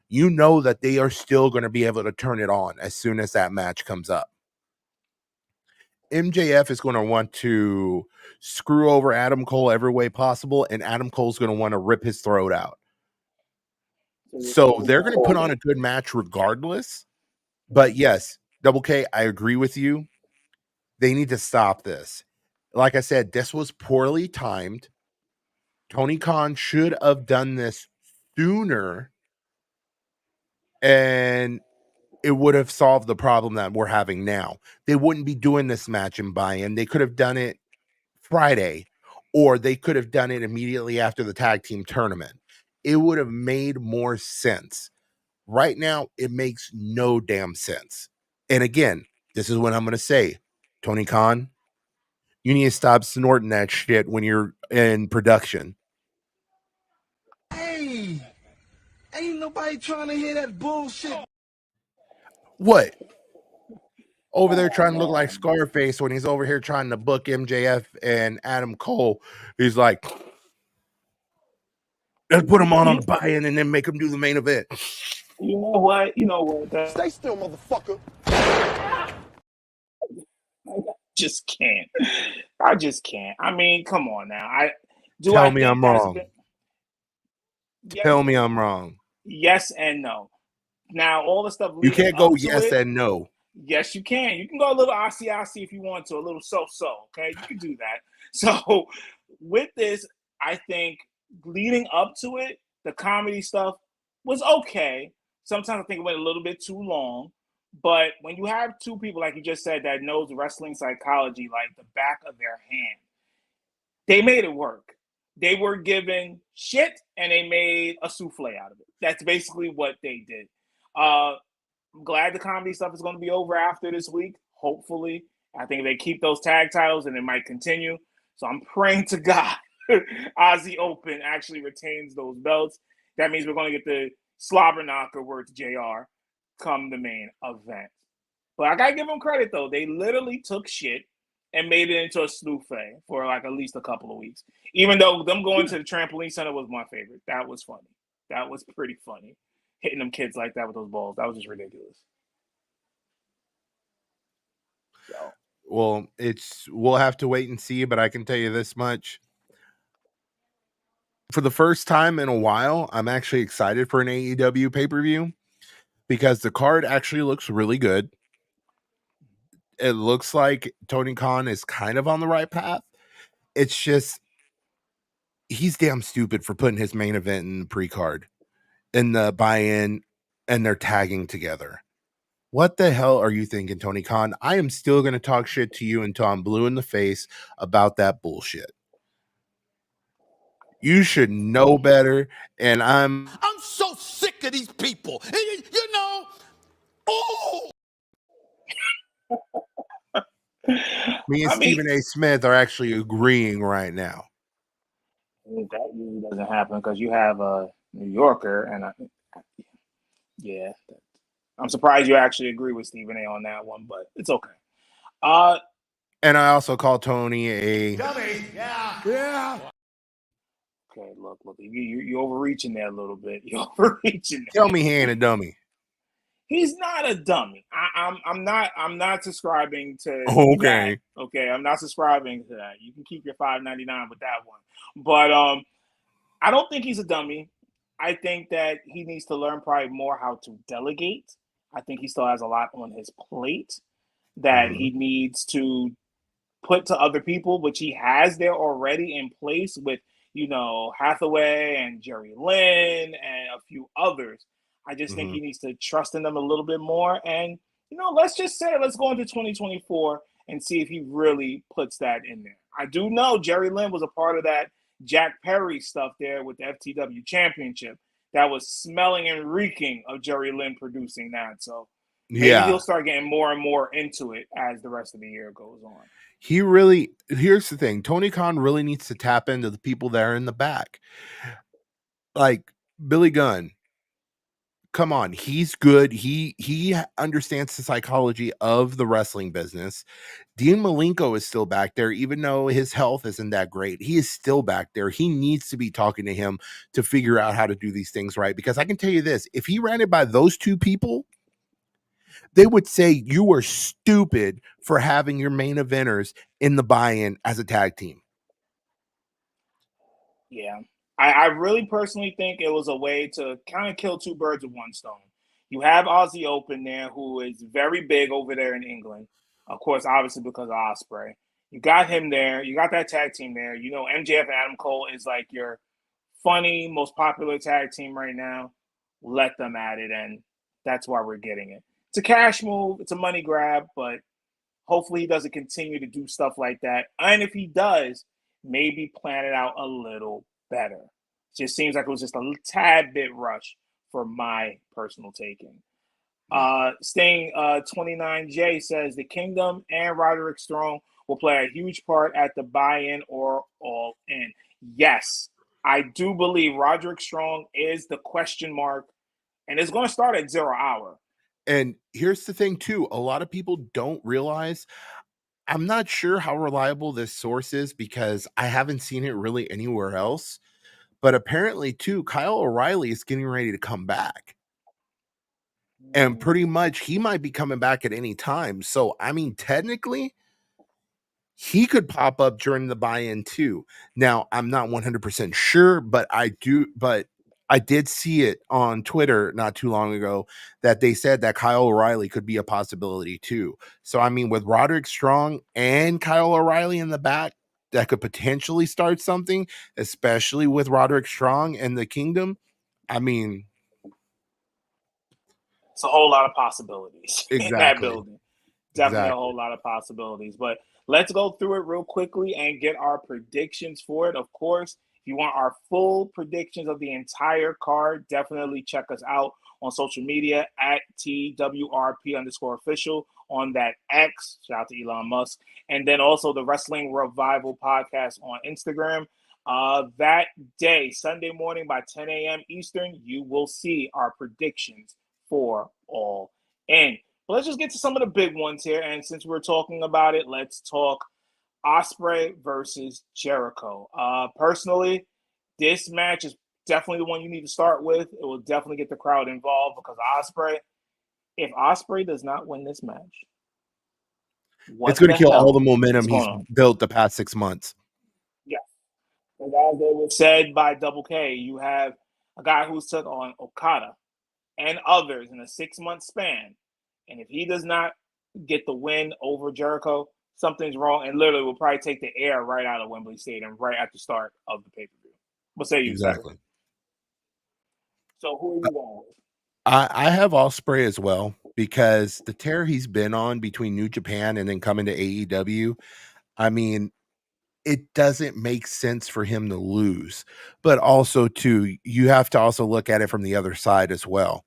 that they are still going to be able to turn it on as soon as that match comes up. MJF is going to want to screw over Adam Cole every way possible, and Adam Cole's going to want to rip his throat out. So they're going to put on a good match regardless. But yes, Double K, I agree with you. They need to stop this. Like I said, this was poorly timed. Tony Khan should have done this sooner, and it would have solved the problem that we're having now. They wouldn't be doing this match in buy-in. They could have done it Friday, or they could have done it immediately after the tag team tournament. It would have made more sense. Right now, it makes no damn sense. And again, this is what I'm going to say. Tony Khan, you need to stop snorting that shit when you're in production. Hey, ain't nobody trying to hear that bullshit. What? Over there trying to look like Scarface when he's over here trying to book MJF and Adam Cole. He's like, let's put him on the buy-in and then make him do the main event. You know what? Stay still, motherfucker. I just can't. I mean, come on now. Tell me I'm wrong. Tell me I'm wrong. Yes and no. Now, all the stuff you can't go yes and no. Yes, you can. You can go a little RC if you want to, a little so-so, okay? You can do that. So, with this, I think leading up to it, the comedy stuff was okay. Sometimes I think it went a little bit too long. But when you have two people, like you just said, that knows wrestling psychology like the back of their hand, they made it work. They were given shit, and they made a souffle out of it. That's basically what they did. I'm glad the comedy stuff is going to be over after this week, hopefully. I think they keep those tag titles, and it might continue. So I'm praying to God Aussie Open actually retains those belts. That means we're going to get the slobber knocker word to JR come the main event. But I got to give them credit, though. They literally took shit and made it into a souffle for like at least a couple of weeks. Even though them going to the trampoline center was my favorite. That was funny. That was pretty funny. Hitting them kids like that with those balls. That was just ridiculous. So. Well, we'll have to wait and see, but I can tell you this much. For the first time in a while, I'm actually excited for an AEW pay-per-view because the card actually looks really good. It looks like Tony Khan is kind of on the right path. It's just he's damn stupid for putting his main event in the pre-card in the buy-in, and they're tagging together. What the hell are you thinking, Tony Khan? I am still going to talk shit to you until I'm blue in the face about that bullshit. You should know better, and I'm so sick of these people. You know, oh. Me and Stephen A. Smith are actually agreeing right now. That usually doesn't happen because you have a New Yorker, and yeah, I'm surprised you actually agree with Stephen A. on that one, but it's okay. And I also call Tony a dummy. Yeah. Okay, look, you're overreaching there a little bit. You're overreaching. Tell me he ain't a dummy. He's not a dummy. I'm not subscribing to Okay. that. Okay, I'm not subscribing to that. You can keep your $5.99 with that one. But I don't think he's a dummy. I think that he needs to learn probably more how to delegate. I think he still has a lot on his plate that he needs to put to other people, which he has there already in place with, Hathaway and Jerry Lynn and a few others. I just think he needs to trust in them a little bit more. And, let's just say, let's go into 2024 and see if he really puts that in there. I do know Jerry Lynn was a part of that Jack Perry stuff there with the FTW Championship that was smelling and reeking of Jerry Lynn producing that. So maybe he'll start getting more and more into it as the rest of the year goes on. Here's the thing. Tony Khan really needs to tap into the people that are in the back. Like Billy Gunn. Come on, he's good. He understands the psychology of the wrestling business. Dean Malenko is still back there, even though his health isn't that great. He is still back there. He needs to be talking to him to figure out how to do these things right. Because I can tell you this, if he ran it by those two people, they would say you were stupid for having your main eventers in the buy-in as a tag team. Yeah. I really personally think it was a way to kind of kill two birds with one stone. You have Aussie Open there, who is very big over there in England. Of course, obviously because of Ospreay. You got him there. You got that tag team there. MJF and Adam Cole is like your funny, most popular tag team right now. Let them at it, and that's why we're getting it. It's a cash move. It's a money grab, but hopefully he doesn't continue to do stuff like that. And if he does, maybe plan it out a little better. It just seems like it was just a tad bit rush for my personal taking. Sting 29J says the Kingdom and Roderick Strong will play a huge part at the buy-in or all in. Yes, I do believe Roderick Strong is the question mark, and it's going to start at 0 hour. And here's the thing too, a lot of people don't realize, I'm not sure how reliable this source is because I haven't seen it really anywhere else, but apparently too, Kyle O'Reilly is getting ready to come back. And pretty much he might be coming back at any time. So, I mean, technically, he could pop up during the buy-in too. Now, I'm not 100% sure, but I did see it on Twitter not too long ago that they said that Kyle O'Reilly could be a possibility too. So, I mean, with Roderick Strong and Kyle O'Reilly in the back, that could potentially start something, especially with Roderick Strong and the Kingdom. I mean, it's a whole lot of possibilities in that exactly. building. Definitely a whole lot of possibilities. But let's go through it real quickly and get our predictions for it. Of course, if you want our full predictions of the entire card, definitely check us out on social media at TWRP_official on that X. Shout out to Elon Musk. And then also the Wrestling Revival podcast on Instagram. That day, Sunday morning by 10 a.m. Eastern, you will see our predictions for all in. But let's just get to some of the big ones here. And since we're talking about it, let's talk Ospreay versus Jericho. Personally, this match is definitely the one you need to start with. It will definitely get the crowd involved because Ospreay, if Ospreay does not win this match, it's going to kill all the momentum he's built the past 6 months. Yeah. And as it was said by Double K, you have a guy who's took on Okada and others in a 6-month span. And if he does not get the win over Jericho, something's wrong, and literally will probably take the air right out of Wembley Stadium right at the start of the pay-per-view. What say you? Exactly. So who are you going with? I have Ospreay as well because the tear he's been on between New Japan and then coming to AEW, I mean, it doesn't make sense for him to lose. But also, too, you have to also look at it from the other side as well.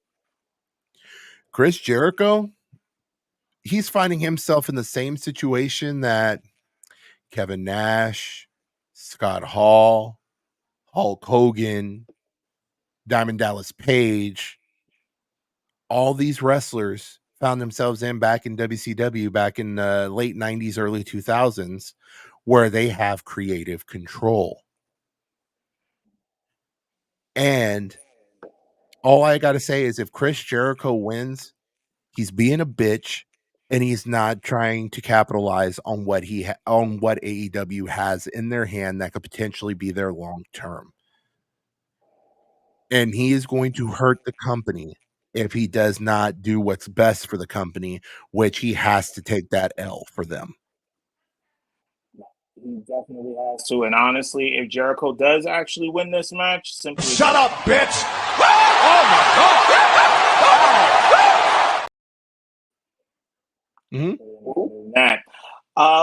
Chris Jericho, he's finding himself in the same situation that Kevin Nash, Scott Hall, Hulk Hogan, Diamond Dallas Page, all these wrestlers found themselves in back in WCW back in the late 90s, early 2000s, where they have creative control. And all I got to say is if Chris Jericho wins, He's being a bitch, and he's not trying to capitalize on what on what AEW has in their hand that could potentially be their long term. And he is going to hurt the company if he does not do what's best for the company, which he has to take that L for them. He definitely has to. And honestly, if Jericho does actually win this match, simply Shut up, bitch! that.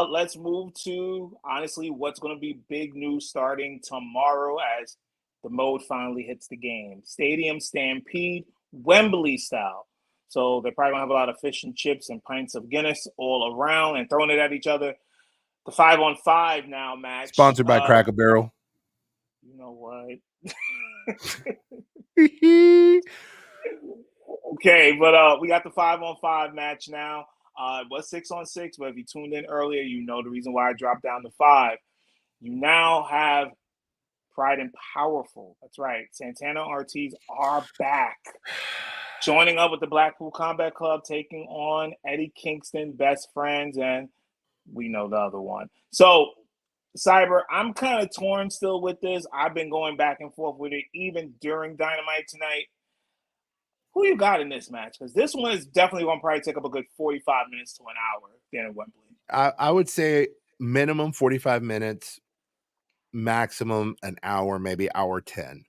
Let's move to honestly what's going to be big news starting tomorrow as the mode finally hits the game. Stadium Stampede, Wembley style. So they're probably gonna have a lot of fish and chips and pints of Guinness all around and throwing it at each other. The 5-on-5 now match. Sponsored by Cracker Barrel. You know what? Okay, but we got the 5-on-5 match now. It was 6-on-6, but if you tuned in earlier, you know the reason why I dropped down to 5. You now have Pride and Powerful. That's right. Santana and Ortiz are back. Joining up with the Blackpool Combat Club, taking on Eddie Kingston, Best Friends, and we know the other one. So, Cyber, I'm kind of torn still with this. I've been going back and forth with it even during Dynamite tonight. Who you got in this match? Because this one is definitely going to probably take up a good 45 minutes to an hour there in Wembley. I would say minimum 45 minutes, maximum an hour, maybe hour 10.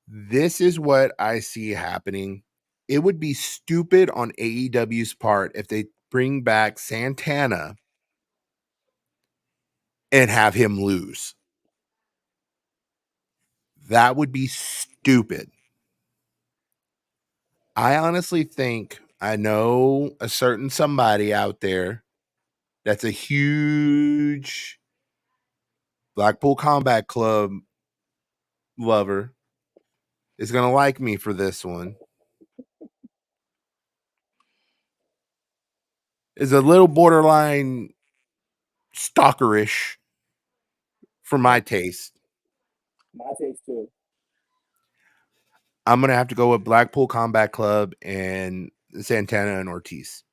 This is what I see happening. It would be stupid on AEW's part if they bring back Santana and have him lose. That would be stupid. I honestly think I know a certain somebody out there that's a huge Blackpool Combat Club lover is going to like me for this one. Is a little borderline stalkerish for my taste. My taste too. I'm going to have to go with Blackpool Combat Club and Santana and Ortiz.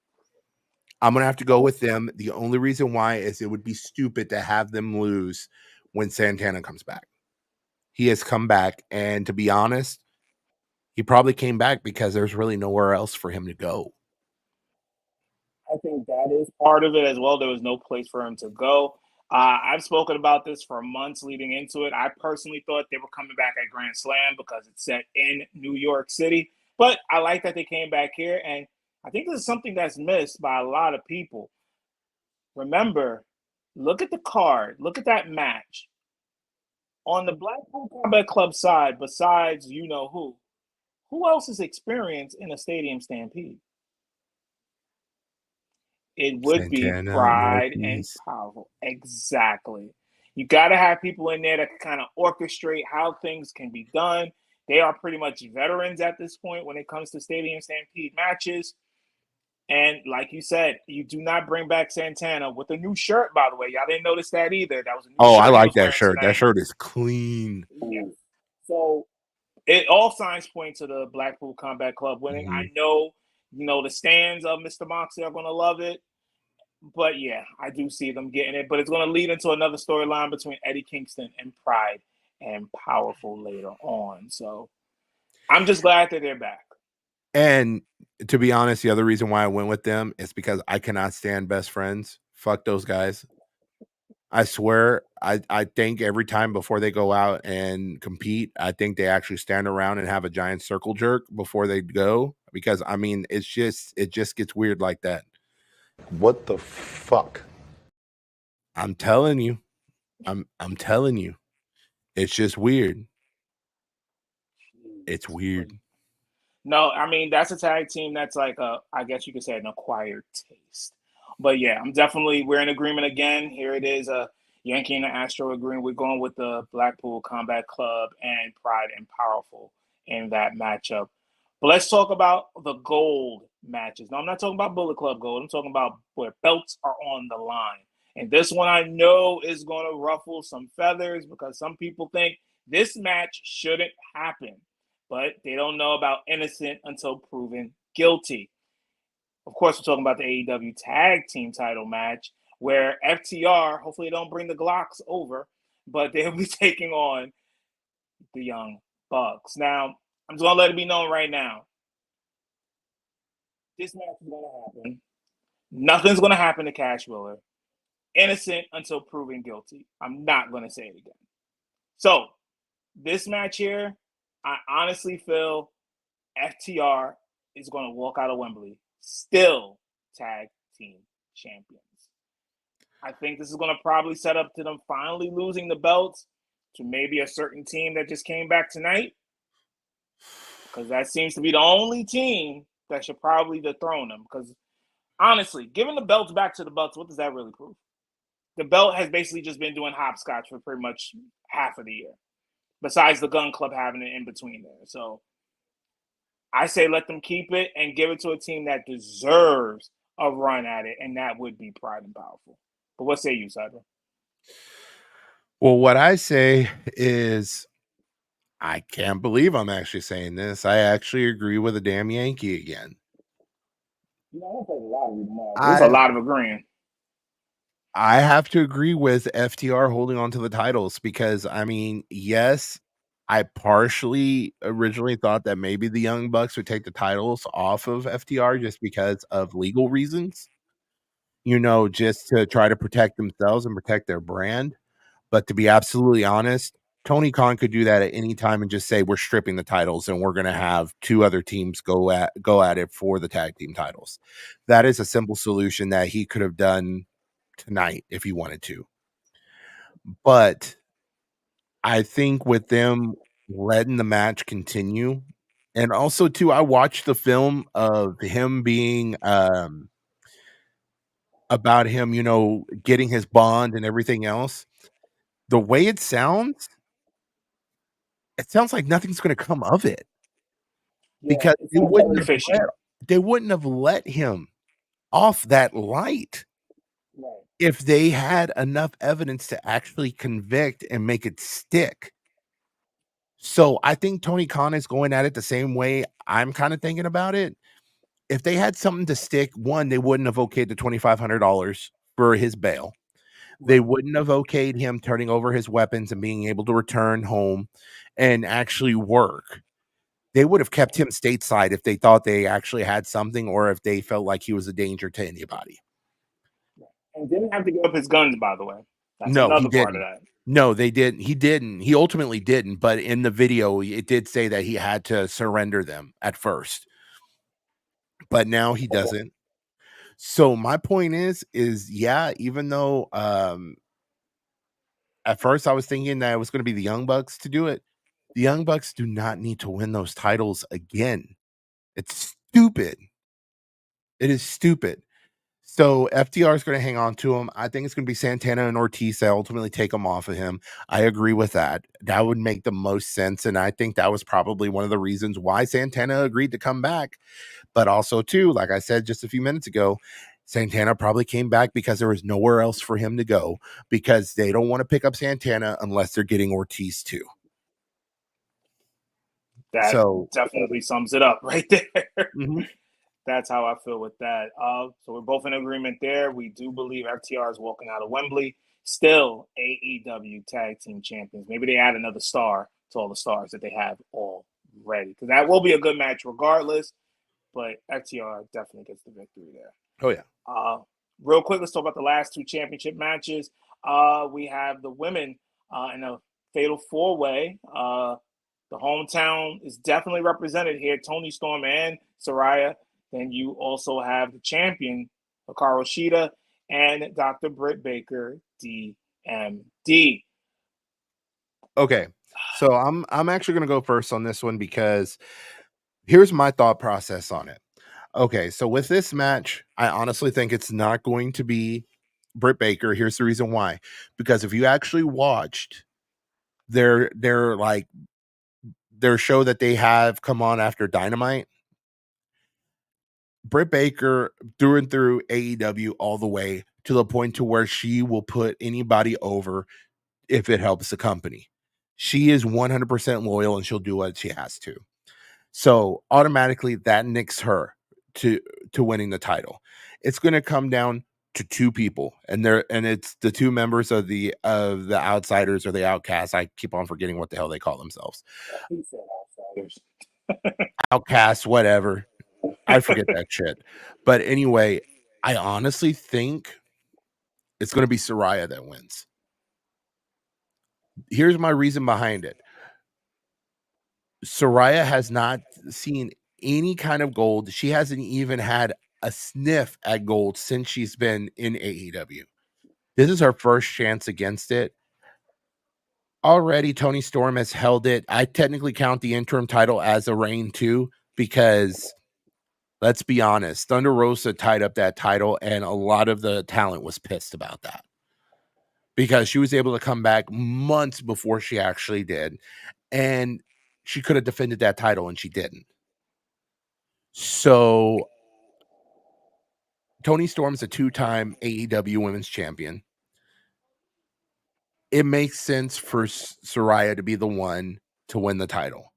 I'm going to have to go with them. The only reason why is it would be stupid to have them lose when Santana comes back. He has come back, and to be honest, he probably came back because there's really nowhere else for him to go. I think that is part of it as well. There was no place for him to go. I've spoken about this for months leading into it. I personally thought they were coming back at Grand Slam because it's set in New York City. But I like that they came back here. And I think this is something that's missed by a lot of people. Remember, look at the card. Look at that match. On the Blackpool Combat Club side, besides you know who else is experienced in a stadium stampede? It would be Santana, Pride and Ortiz. Powerful. Exactly. You got to have people in there that can kind of orchestrate how things can be done. They are pretty much veterans at this point when it comes to stadium stampede matches. And like you said, you do not bring back Santana with a new shirt, by the way. Y'all didn't notice that either. That was a new Oh, shirt I he like was that wearing shirt. tonight. That shirt is clean. Yeah. So it all signs point to the Blackpool Combat Club winning. Mhm. I know, the stands of Mr. Moxley are going to love it. But yeah, I do see them getting it. But it's going to lead into another storyline between Eddie Kingston and Pride and Powerful later on. So I'm just glad that they're back. And to be honest, the other reason why I went with them is because I cannot stand Best Friends. Fuck those guys. I swear, I think every time before they go out and compete, I think they actually stand around and have a giant circle jerk before they go. Because I mean, it just gets weird like that. What the fuck? I'm telling you. I'm telling you. It's just weird. It's weird. No, I mean, that's a tag team that's like I guess you could say an acquired taste. But yeah, we're in agreement again. Here it is, Yankee and the Astro agreeing. We're going with the Blackpool Combat Club and Pride and Powerful in that matchup. But let's talk about the gold matches. Now, I'm not talking about Bullet Club gold. I'm talking about where belts are on the line. And this one I know is going to ruffle some feathers because some people think this match shouldn't happen. But they don't know about innocent until proven guilty. Of course, we're talking about the AEW Tag Team title match where FTR, hopefully they don't bring the Glocks over, but they'll be taking on the Young Bucks. Now, I'm just going to let it be known right now. This match is going to happen. Nothing's going to happen to Cash Wheeler. Innocent until proven guilty. I'm not going to say it again. So, this match here, I honestly feel FTR is going to walk out of Wembley still tag team champions. I think this is going to probably set up to them finally losing the belts to maybe a certain team that just came back tonight, because that seems to be the only team that should probably dethrone them. Because honestly, giving the belts back to the Bucks, what does that really prove? The belt has basically just been doing hopscotch for pretty much half of the year, besides the Gun Club having it in between there. So I say let them keep it and give it to a team that deserves a run at it, and that would be Pride and Powerful. But what say you, Cyber? Well, what I say is, I can't believe I'm actually saying this. I actually agree with a damn Yankee again. You know, there's a lot of agreeing. I have to agree with FTR holding on to the titles because, I mean, yes, I partially originally thought that maybe the Young Bucks would take the titles off of FTR just because of legal reasons, just to try to protect themselves and protect their brand. But to be absolutely honest, Tony Khan could do that at any time and just say, we're stripping the titles and we're going to have two other teams go at it for the tag team titles. That is a simple solution that he could have done tonight if he wanted to. But I think with them letting the match continue, and also too, I watched the film of him being about him, getting his bond and everything else. The way it sounds like nothing's going to come of it, because they wouldn't have let him off that light if they had enough evidence to actually convict and make it stick. So I think Tony Khan is going at it the same way I'm kind of thinking about it. If they had something to stick, one, they wouldn't have okayed the $2,500 for his bail. They wouldn't have okayed him turning over his weapons and being able to return home and actually work. They would have kept him stateside if they thought they actually had something, or if they felt like he was a danger to anybody. And didn't have to give up his guns, by the way. That's No, another he didn't. part of that. No, they didn't. He didn't. He ultimately didn't. But in the video, it did say that he had to surrender them at first. But now he doesn't. So my point is yeah, even though at first I was thinking that it was going to be the Young Bucks to do it, the Young Bucks do not need to win those titles again. It's stupid. It is stupid. So FTR is going to hang on to him. I think it's going to be Santana and Ortiz that ultimately take him off of him. I agree with that. That would make the most sense. And I think that was probably one of the reasons why Santana agreed to come back. But also, too, like I said just a few minutes ago, Santana probably came back because there was nowhere else for him to go, because they don't want to pick up Santana unless they're getting Ortiz too. That definitely sums it up right there. Mm-hmm. That's how I feel with that. So we're both in agreement there. We do believe FTR is walking out of Wembley, still AEW Tag Team Champions. Maybe they add another star to all the stars that they have already, because that will be a good match regardless. But FTR definitely gets the victory there. Oh, yeah. Real quick, let's talk about the last two championship matches. We have the women in a fatal four-way. The hometown is definitely represented here, Toni Storm and Saraya. Then you also have the champion, Hikaru Shida, and Dr. Britt Baker, DMD. Okay, so I'm actually going to go first on this one, because here's my thought process on it. Okay, so with this match, I honestly think it's not going to be Britt Baker. Here's the reason why. Because if you actually watched their show that they have come on after Dynamite, Britt Baker through and through AEW all the way, to the point to where she will put anybody over if it helps the company. She is 100% loyal, and she'll do what she has to. So automatically that nicks her to to winning the title. It's going to come down to two people, and it's the two members of the Outsiders or the Outcasts. I keep on forgetting what the hell they call themselves. He said Outsiders. Outcasts, whatever. I forget that shit. But anyway, I honestly think it's going to be Saraya that wins. Here's my reason behind it. Saraya has not seen any kind of gold. She hasn't even had a sniff at gold since she's been in AEW. This is her first chance against it. Already, Toni Storm has held it. I technically count the interim title as a reign too, because let's be honest, Thunder Rosa tied up that title, and a lot of the talent was pissed about that because she was able to come back months before she actually did, and she could have defended that title, and she didn't. So Toni Storm's a two-time AEW Women's Champion. It makes sense for Saraya to be the one to win the title.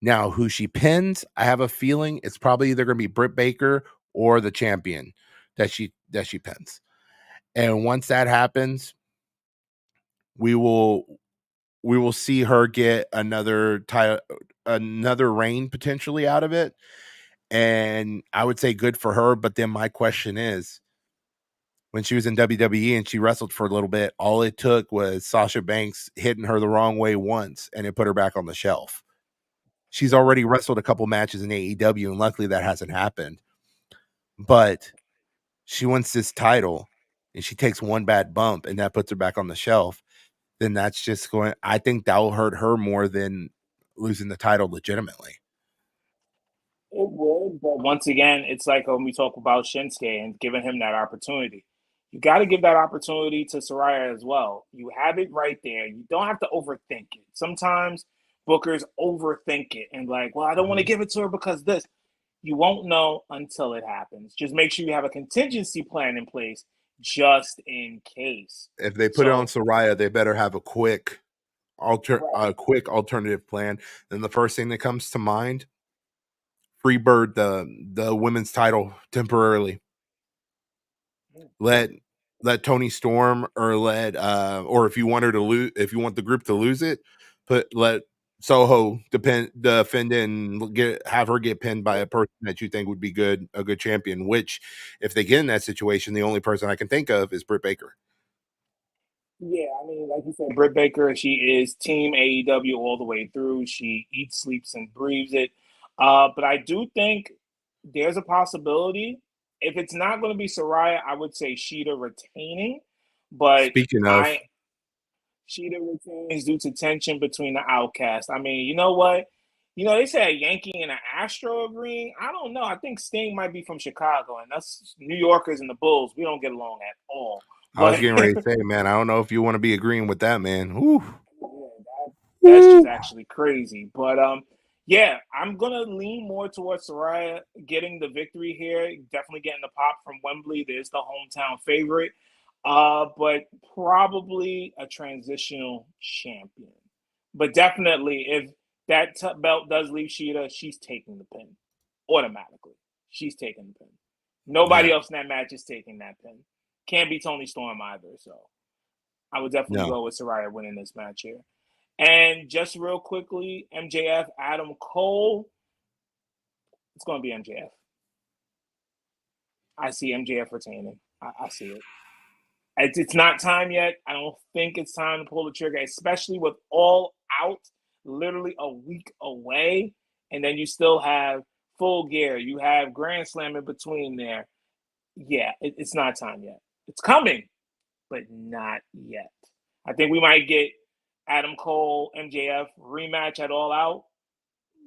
Now, who she pins, I have a feeling it's probably either going to be Britt Baker or the champion that she pins. And once that happens, we will see her get another reign potentially out of it. And I would say good for her. But then my question is, when she was in WWE and she wrestled for a little bit, all it took was Sasha Banks hitting her the wrong way once, and it put her back on the shelf. She's already wrestled a couple matches in AEW, and luckily that hasn't happened. But she wins this title, and she takes one bad bump, and that puts her back on the shelf. Then that's just going. I think that will hurt her more than losing the title legitimately. It would, but once again, it's like when we talk about Shinsuke and giving him that opportunity. You got to give that opportunity to Saraya as well. You have it right there. You don't have to overthink it. Sometimes bookers overthink it and like, well, I don't want to give it to her because this. You won't know until it happens. Just make sure you have a contingency plan in place just in case. If they put it on Saraya, they better have a quick alternative plan. Then the first thing that comes to mind, Freebird the women's title temporarily. Let Toni Storm or if you want her to lose, if you want the group to lose it, let Soho defend it and have her get pinned by a person that you think would be a good champion. Which, if they get in that situation, the only person I can think of is Britt Baker. Yeah, I mean, like you said, Britt Baker, she is team AEW all the way through. She eats, sleeps, and breathes it. But I do think there's a possibility. If it's not going to be Saraya, I would say Shida retaining. But Speaking of, Shida retains due to tension between the Outcasts. I mean, you know what? You know, they said Yankee and the Astro agreeing. I don't know. I think Sting might be from Chicago, and us New Yorkers and the Bulls, we don't get along at all. I was getting ready to say, man, I don't know if you want to be agreeing with that, man. Whew. That's just actually crazy. But yeah, I'm gonna lean more towards Saraya getting the victory here. Definitely getting the pop from Wembley. There's the hometown favorite. But probably a transitional champion. But definitely, if that belt does leave Shida, she's taking the pin automatically. She's taking the pin. Nobody else in that match is taking that pin. Can't be Toni Storm either. So I would definitely go with Saraya winning this match here. And just real quickly, MJF, Adam Cole. It's going to be MJF. I see MJF retaining. I see it. It's not time yet. I don't think it's time to pull the trigger, especially with All Out literally a week away. And then you still have Full Gear. You have Grand Slam in between there. Yeah, it's not time yet. It's coming, but not yet. I think we might get Adam Cole, MJF rematch at All Out.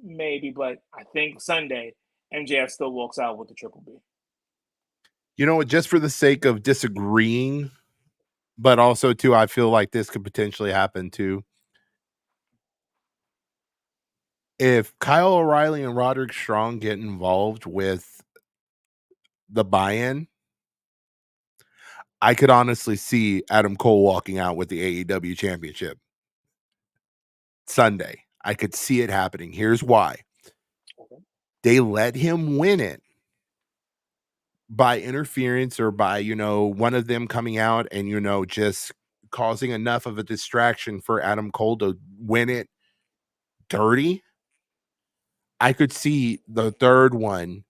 Maybe, but I think Sunday, MJF still walks out with the Triple B. You know what? Just for the sake of disagreeing, but also too, I feel like this could potentially happen too. If Kyle O'Reilly and Roderick Strong get involved with the buy-in, I could honestly see Adam Cole walking out with the AEW championship Sunday. I could see it happening. Here's why. They let him win it by interference or by, one of them coming out and, just causing enough of a distraction for Adam Cole to win it dirty, I could see the third one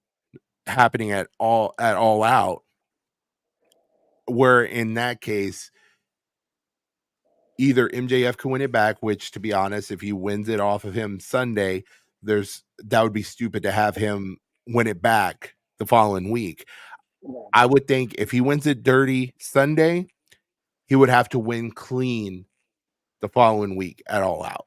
happening at all out, where in that case, either MJF can win it back, which, to be honest, if he wins it off of him Sunday, that would be stupid to have him win it back the following week. I would think if he wins it dirty Sunday, he would have to win clean the following week at All Out.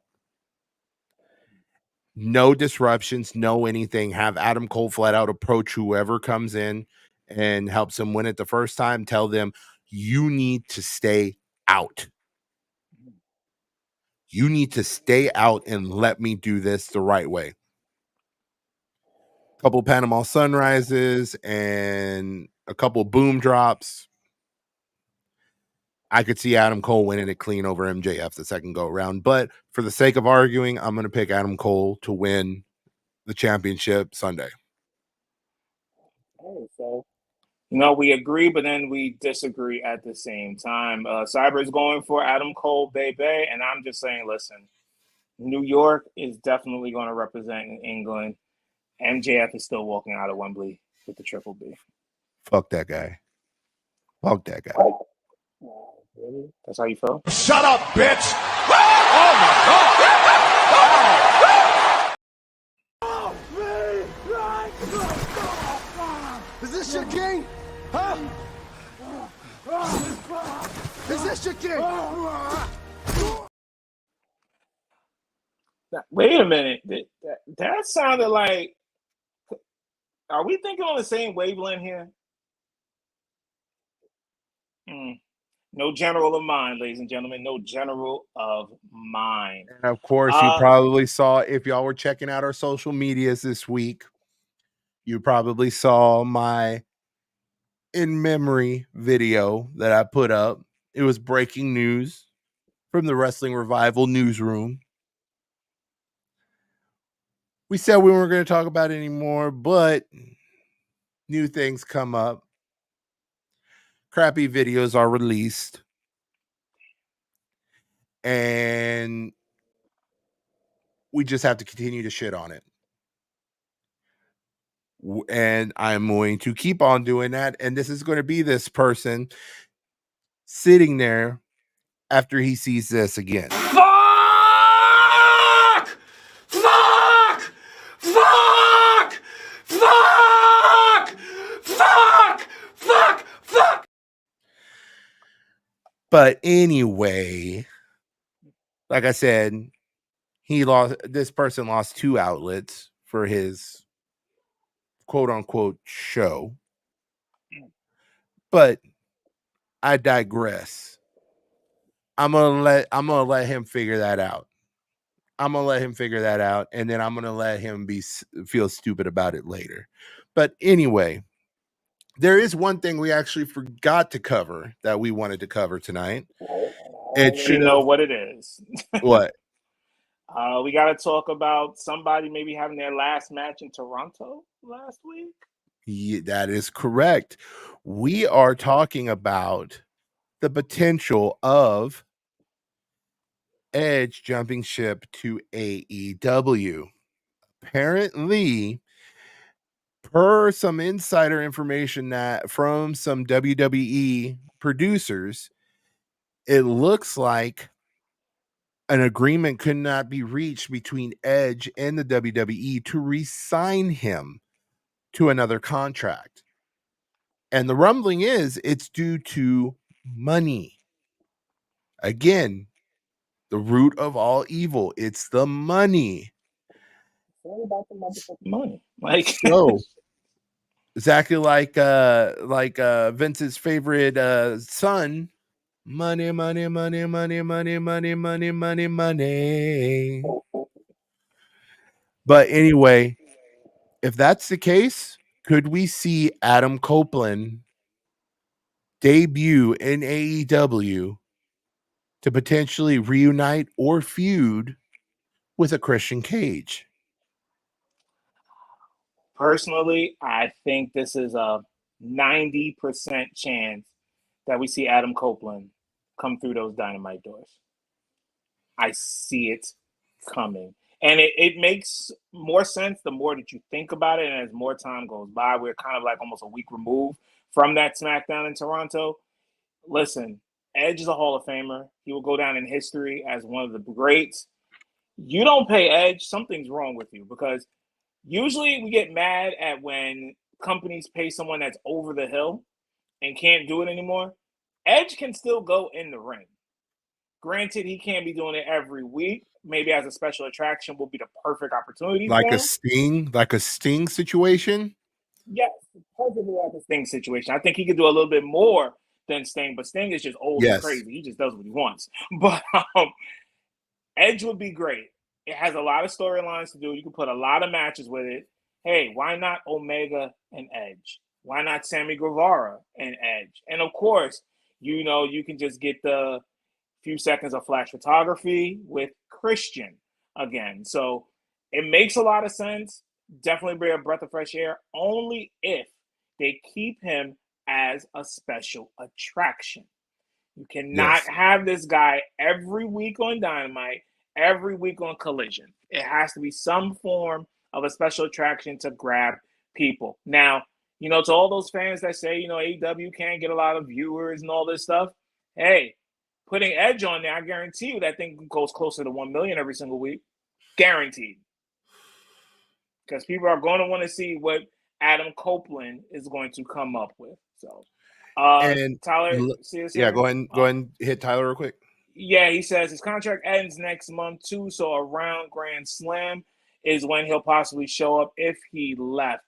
No disruptions, no anything. Have Adam Cole flat out approach whoever comes in and helps him win it the first time. Tell them, you need to stay out. You need to stay out and let me do this the right way. Couple Panama Sunrises and a couple boom drops. I could see Adam Cole winning it clean over MJF the second go around. But for the sake of arguing, I'm going to pick Adam Cole to win the championship Sunday. So, we agree, but then we disagree at the same time. Cyber is going for Adam Cole, baby. And I'm just saying, listen, New York is definitely going to represent in England. MJF is still walking out of Wembley with the Triple B. Fuck that guy. Fuck that guy. Really? That's how you feel? Shut up, bitch! Oh my God! Is this your king? Huh? Is this your king? Wait a minute. That sounded like. Are we thinking on the same wavelength here? No general of mine, ladies and gentlemen. No general of mine. And of course, you probably saw, if y'all were checking out our social medias this week, you probably saw my in memory video that I put up. It was breaking news from the Wrestling Revival newsroom. We said we weren't going to talk about it anymore, but new things come up. Crappy videos are released. And we just have to continue to shit on it. And I'm going to keep on doing that. And this is going to be this person sitting there after he sees this again. Fuck! Fuck! Fuck! Fuck! Fuck! Fuck! Fuck! But anyway, like I said, this person lost 2 outlets for his quote unquote show. But I digress. I'm gonna let him figure that out. And then I'm gonna let him feel stupid about it later. But anyway, there is one thing we actually forgot to cover that we wanted to cover tonight. You know what it is. What? We got to talk about somebody maybe having their last match in Toronto last week. Yeah, that is correct. We are talking about the potential of Edge jumping ship to AEW. Apparently, per some insider information that from some WWE producers, it looks like an agreement could not be reached between Edge and the WWE to re-sign him to another contract. And the rumbling is it's due to money. Again, the root of all evil. It's the money. It's all about the motherfucking money. Like so exactly like Vince's favorite son. Money, money, money, money, money, money, money, money, money. But anyway, if that's the case, could we see Adam Copeland debut in AEW to potentially reunite or feud with a Christian Cage? Personally, I think this is a 90% chance that we see Adam Copeland come through those Dynamite doors. I see it coming. And it makes more sense the more that you think about it. And as more time goes by, we're kind of like almost a week removed from that SmackDown in Toronto. Listen, Edge is a Hall of Famer. He will go down in history as one of the greats. You don't pay Edge, something's wrong with you, because usually we get mad at when companies pay someone that's over the hill and can't do it anymore. Edge can still go in the ring. Granted, he can't be doing it every week. Maybe as a special attraction will be the perfect opportunity Like for him. Like a Sting situation? Yes, perfectly like a Sting situation. I think he could do a little bit more than Sting, but Sting is just old and crazy. He just does what he wants. But Edge would be great. It has a lot of storylines to do. You can put a lot of matches with it. Hey, why not Omega and Edge? Why not Sammy Guevara and Edge? And of course, you can just get the few seconds of flash photography with Christian again. So it makes a lot of sense. Definitely bring a breath of fresh air, only if they keep him as a special attraction. You cannot have this guy every week on Dynamite, every week on Collision. It has to be some form of a special attraction to grab people. Now, to all those fans that say, AEW can't get a lot of viewers and all this stuff, hey, putting Edge on there, I guarantee you that thing goes closer to 1 million every single week. Guaranteed. Because people are going to want to see what Adam Copeland is going to come up with. So, and Tyler, see us yeah, here? go ahead and hit Tyler real quick. Yeah, he says his contract ends next month too, so around Grand Slam is when he'll possibly show up if he left.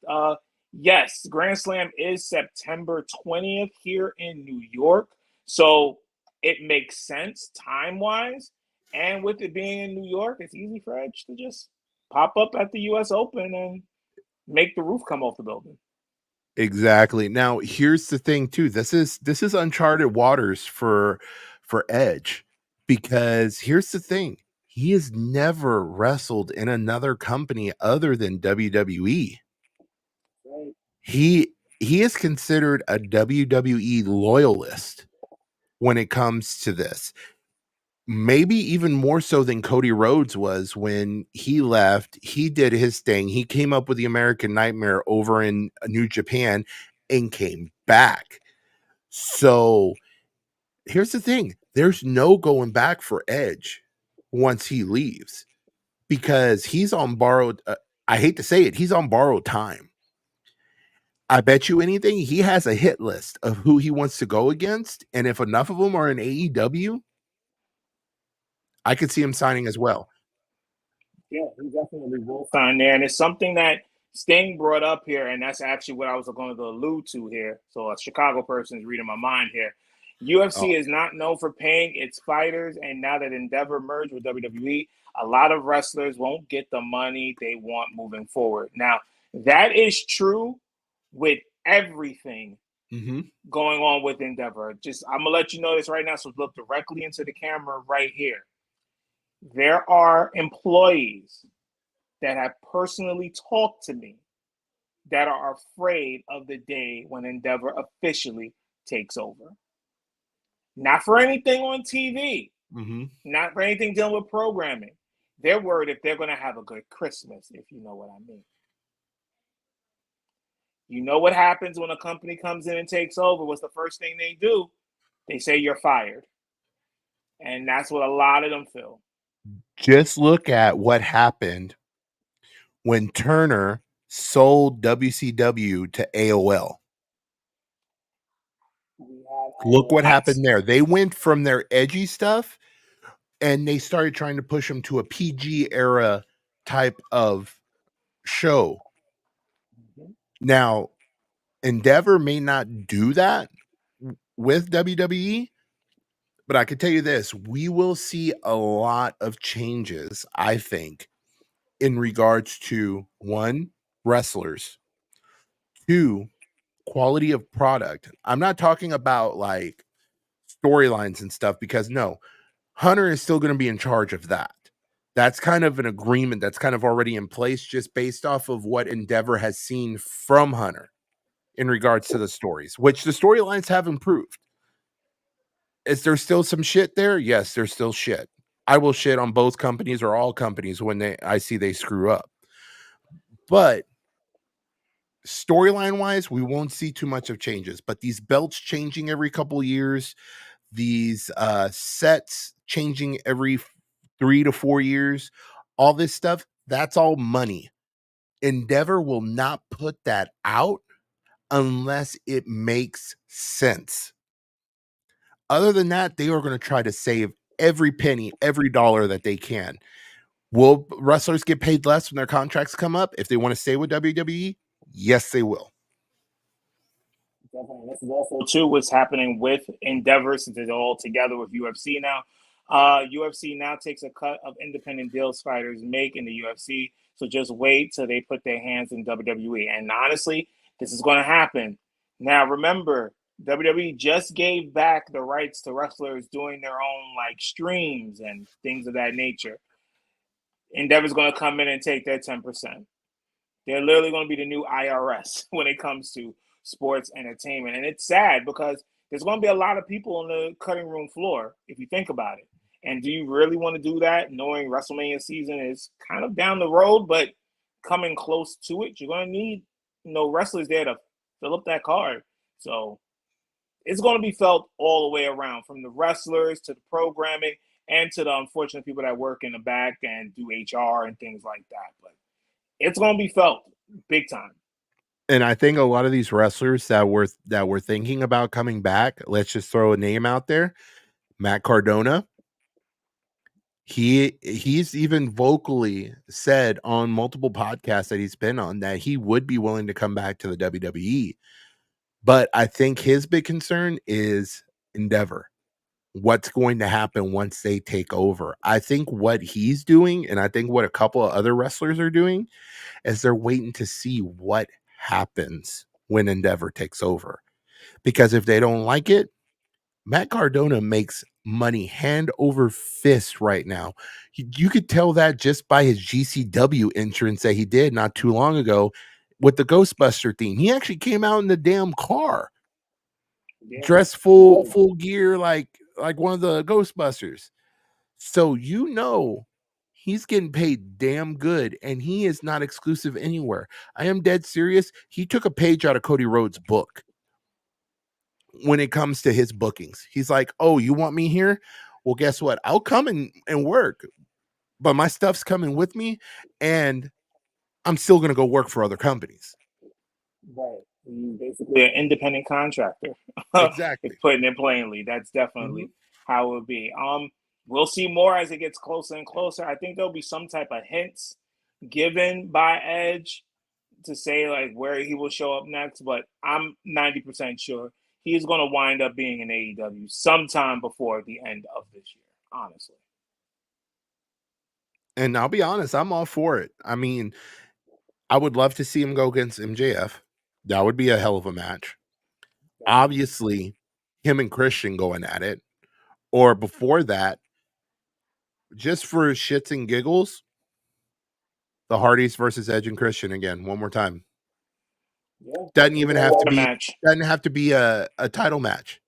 Yes, Grand Slam is September 20th here in New York, so it makes sense time-wise. And with it being in New York, it's easy for Edge to just pop up at the U.S. Open and make the roof come off the building. Exactly. Now, here's the thing too. This is uncharted waters for Edge, because here's the thing. He has never wrestled in another company other than WWE. Right. He is considered a WWE loyalist when it comes to this. Maybe even more so than Cody Rhodes was when he left. He did his thing. He came up with the American Nightmare over in New Japan and came back. So here's the thing. There's no going back for Edge once he leaves, because he's on borrowed, I hate to say it, he's on borrowed time. I bet you anything, he has a hit list of who he wants to go against. And if enough of them are in AEW, I could see him signing as well. Yeah, he definitely will sign there. And it's something that Sting brought up here, and that's actually what I was going to allude to here. So a Chicago person is reading my mind here. UFC is not known for paying its fighters, and now that Endeavor merged with WWE, a lot of wrestlers won't get the money they want moving forward. Now, that is true with everything going on with Endeavor. I'm going to let you know this right now, so look directly into the camera right here. There are employees that have personally talked to me that are afraid of the day when Endeavor officially takes over. Not for anything on TV, not for anything dealing with programming. They're worried if they're going to have a good Christmas, if you know what I mean. You know what happens when a company comes in and takes over? What's the first thing they do? They say you're fired. And that's what a lot of them feel. Just look at what happened when Turner sold WCW to AOL. Look what happened there. They went from their edgy stuff and they started trying to push them to a PG era type of show. Now, Endeavor may not do that with WWE, but I can tell you this, we will see a lot of changes, I think, in regards to 1, wrestlers, 2, quality of product. I'm not talking about like storylines and stuff, because no, Hunter is still going to be in charge of that. That's kind of an agreement that's kind of already in place, just based off of what Endeavor has seen from Hunter in regards to the stories, which the storylines have improved. Is there still some shit there? Yes, there's still shit. I will shit on both companies or all companies when I see they screw up. But storyline wise, we won't see too much of changes. But these belts changing every couple years, these sets changing every 3 to 4 years, all this stuff, that's all money. Endeavor will not put that out unless it makes sense. Other than that, they are going to try to save every penny, every dollar that they can. Will wrestlers get paid less when their contracts come up if they want to stay with WWE? Yes, they will. Definitely. This is also too what's happening with Endeavor, since it's all together with UFC now. UFC now takes a cut of independent deals fighters make in the UFC. So just wait till they put their hands in WWE. And honestly, this is going to happen. Now, remember, WWE just gave back the rights to wrestlers doing their own like streams and things of that nature. Endeavor's going to come in and take their 10%. They're literally going to be the new IRS when it comes to sports entertainment. And it's sad because there's going to be a lot of people on the cutting room floor, if you think about it. And do you really want to do that, knowing WrestleMania season is kind of down the road, but coming close to it? You're going to need, wrestlers there to fill up that card. So it's going to be felt all the way around, from the wrestlers to the programming and to the unfortunate people that work in the back and do HR and things like that. But it's going to be felt big time. And I think a lot of these wrestlers that were thinking about coming back, let's just throw a name out there, Matt Cardona. He's even vocally said on multiple podcasts that he's been on that he would be willing to come back to the WWE. But I think his big concern is Endeavor. What's going to happen once they take over? I think what he's doing, and I think what a couple of other wrestlers are doing, is they're waiting to see what happens when Endeavor takes over. Because if they don't like it, Matt Cardona makes money hand over fist right now. You could tell that just by his GCW entrance that he did not too long ago with the Ghostbuster theme. He actually came out in the damn car, dressed full gear like one of the Ghostbusters. So he's getting paid damn good, and he is not exclusive anywhere. I am dead serious. He took a page out of Cody Rhodes' book when it comes to his bookings. He's like, oh, you want me here? Well, guess what? I'll come and work, but my stuff's coming with me, and I'm still going to go work for other companies. Right. Basically an independent contractor. Exactly. Putting it plainly. That's definitely how it would be. We'll see more as it gets closer and closer. I think there'll be some type of hints given by Edge to say like where he will show up next, but I'm 90% sure he's going to wind up being in AEW sometime before the end of this year, honestly. And I'll be honest, I'm all for it. I mean, I would love to see him go against MJF. That would be a hell of a match. Obviously, him and Christian going at it. Or before that, just for shits and giggles, the Hardys versus Edge and Christian again, one more time. Yeah. Doesn't even have to be match. Doesn't have to be a title match.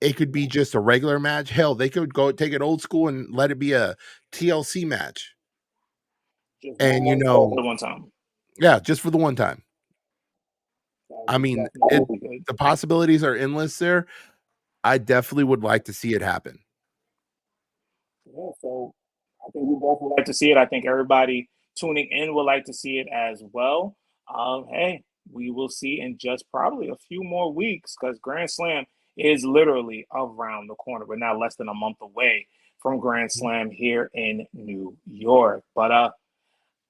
It could be just a regular match. Hell, they could go take it old school and let it be a TLC match. And for the one time. Yeah, just for the one time. I mean, the possibilities are endless there. I definitely would like to see it happen. Yeah, so I think we both would like to see it. I think everybody tuning in would like to see it as well. Hey, we will see in just probably a few more weeks, because Grand Slam is literally around the corner. We're now less than a month away from Grand Slam here in New York. But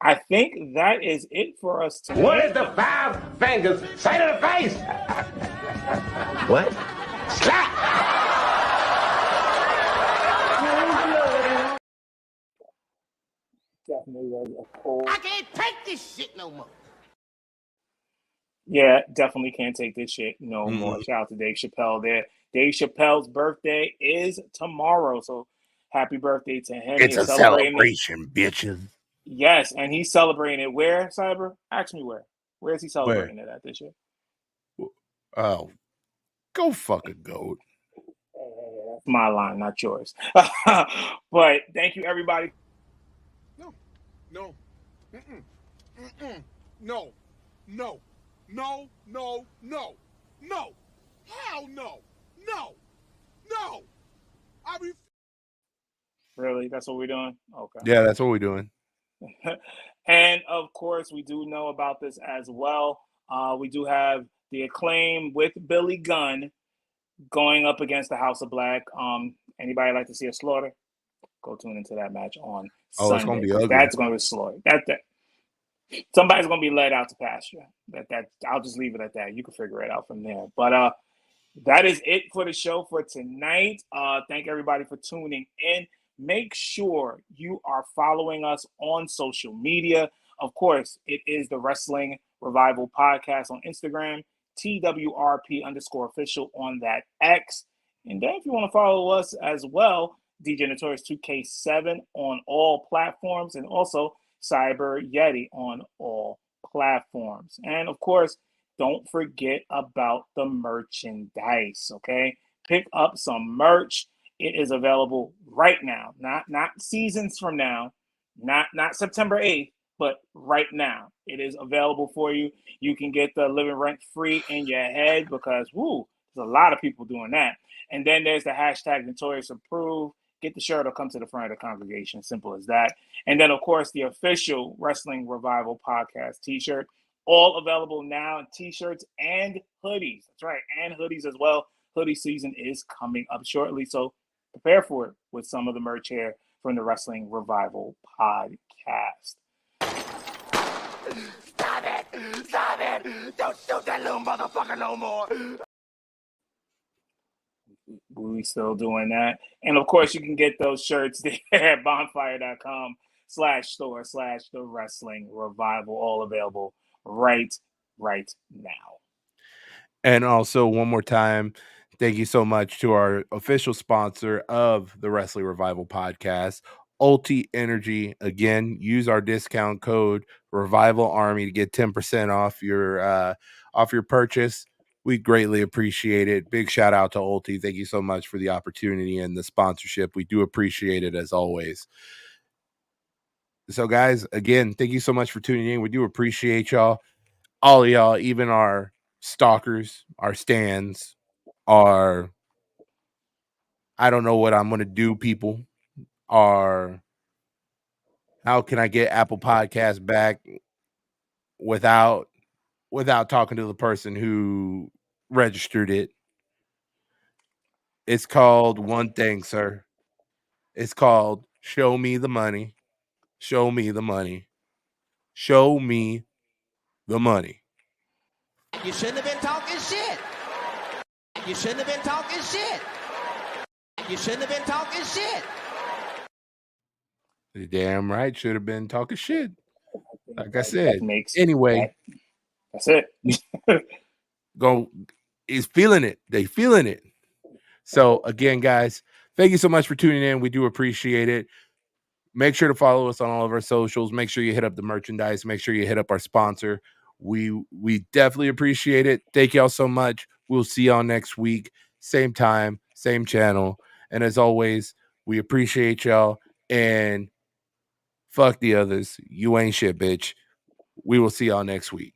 I think that is it for us today. What is the 5 fingers say to the face? What? Slap! I can't take this shit no more. Yeah, definitely can't take this shit no more. Shout out to Dave Chappelle there. Dave Chappelle's birthday is tomorrow, so happy birthday to him. It's a celebration, bitches. Yes, and he's celebrating it where, Cyber? Ask me where. Where is he celebrating it at this year? Oh, go fuck a goat. That's my line, not yours. But thank you, everybody. No. Mm-mm. No. Hell no. No. Really? That's what we're doing? Okay. Yeah, that's what we're doing. And of course, we do know about this as well. We do have the Acclaim with Billy Gunn going up against the House of Black. Anybody like to see a slaughter? Go tune into that match on Oh, it's Sunday. gonna be ugly. That's going to be slaughtered. That somebody's going to be led out to pasture. That I'll just leave it at that. You can figure it out from there. But that is it for the show for tonight. Thank everybody for tuning in. Make sure you are following us on social media. Of course, it is the Wrestling Revival Podcast on Instagram, TWRP_official on that X. And then if you want to follow us as well, DJ Notorious 2K7 on all platforms, and also Cyber Yeti on all platforms. And of course, don't forget about the merchandise, okay? Pick up some merch. It is available right now, not seasons from now, not September 8th, but right now. It is available for you. You can get the living rent free in your head because, there's a lot of people doing that. And then there's the hashtag Notorious Approved. Get the shirt, it'll come to the front of the congregation. Simple as that. And then, of course, the official Wrestling Revival Podcast t-shirt. All available now in t-shirts and hoodies. That's right, and hoodies as well. Hoodie season is coming up shortly, so prepare for it with some of the merch here from the Wrestling Revival Podcast. Stop it! Don't shoot that little motherfucker no more! We still doing that. And of course, you can get those shirts there at bonfire.com/store/the Wrestling Revival, all available right now. And also, one more time, thank you so much to our official sponsor of the Wrestling Revival Podcast, Ulti Energy. Again, use our discount code Revival Army to get 10% off your purchase. We greatly appreciate it. Big shout out to Ulti. Thank you so much for the opportunity and the sponsorship. We do appreciate it as always. So, guys, again, thank you so much for tuning in. We do appreciate y'all. All of y'all, even our stalkers, our stands, our I don't know what I'm gonna do people, are how can I get Apple Podcasts back without talking to the person who registered it. It's called one thing, sir. It's called show me the money. Show me the money. Show me the money. You shouldn't have been talking shit. You shouldn't have been talking shit. You shouldn't have been talking shit. You're damn right, should have been talking shit. Like I said. Anyway, that's it. He's feeling it. They feeling it. So again, guys, thank you so much for tuning in. We do appreciate it. Make sure to follow us on all of our socials. Make sure you hit up the merchandise. Make sure you hit up our sponsor. We definitely appreciate it. Thank y'all so much. We'll see y'all next week. Same time, same channel. And as always, we appreciate y'all. And fuck the others. You ain't shit, bitch. We will see y'all next week.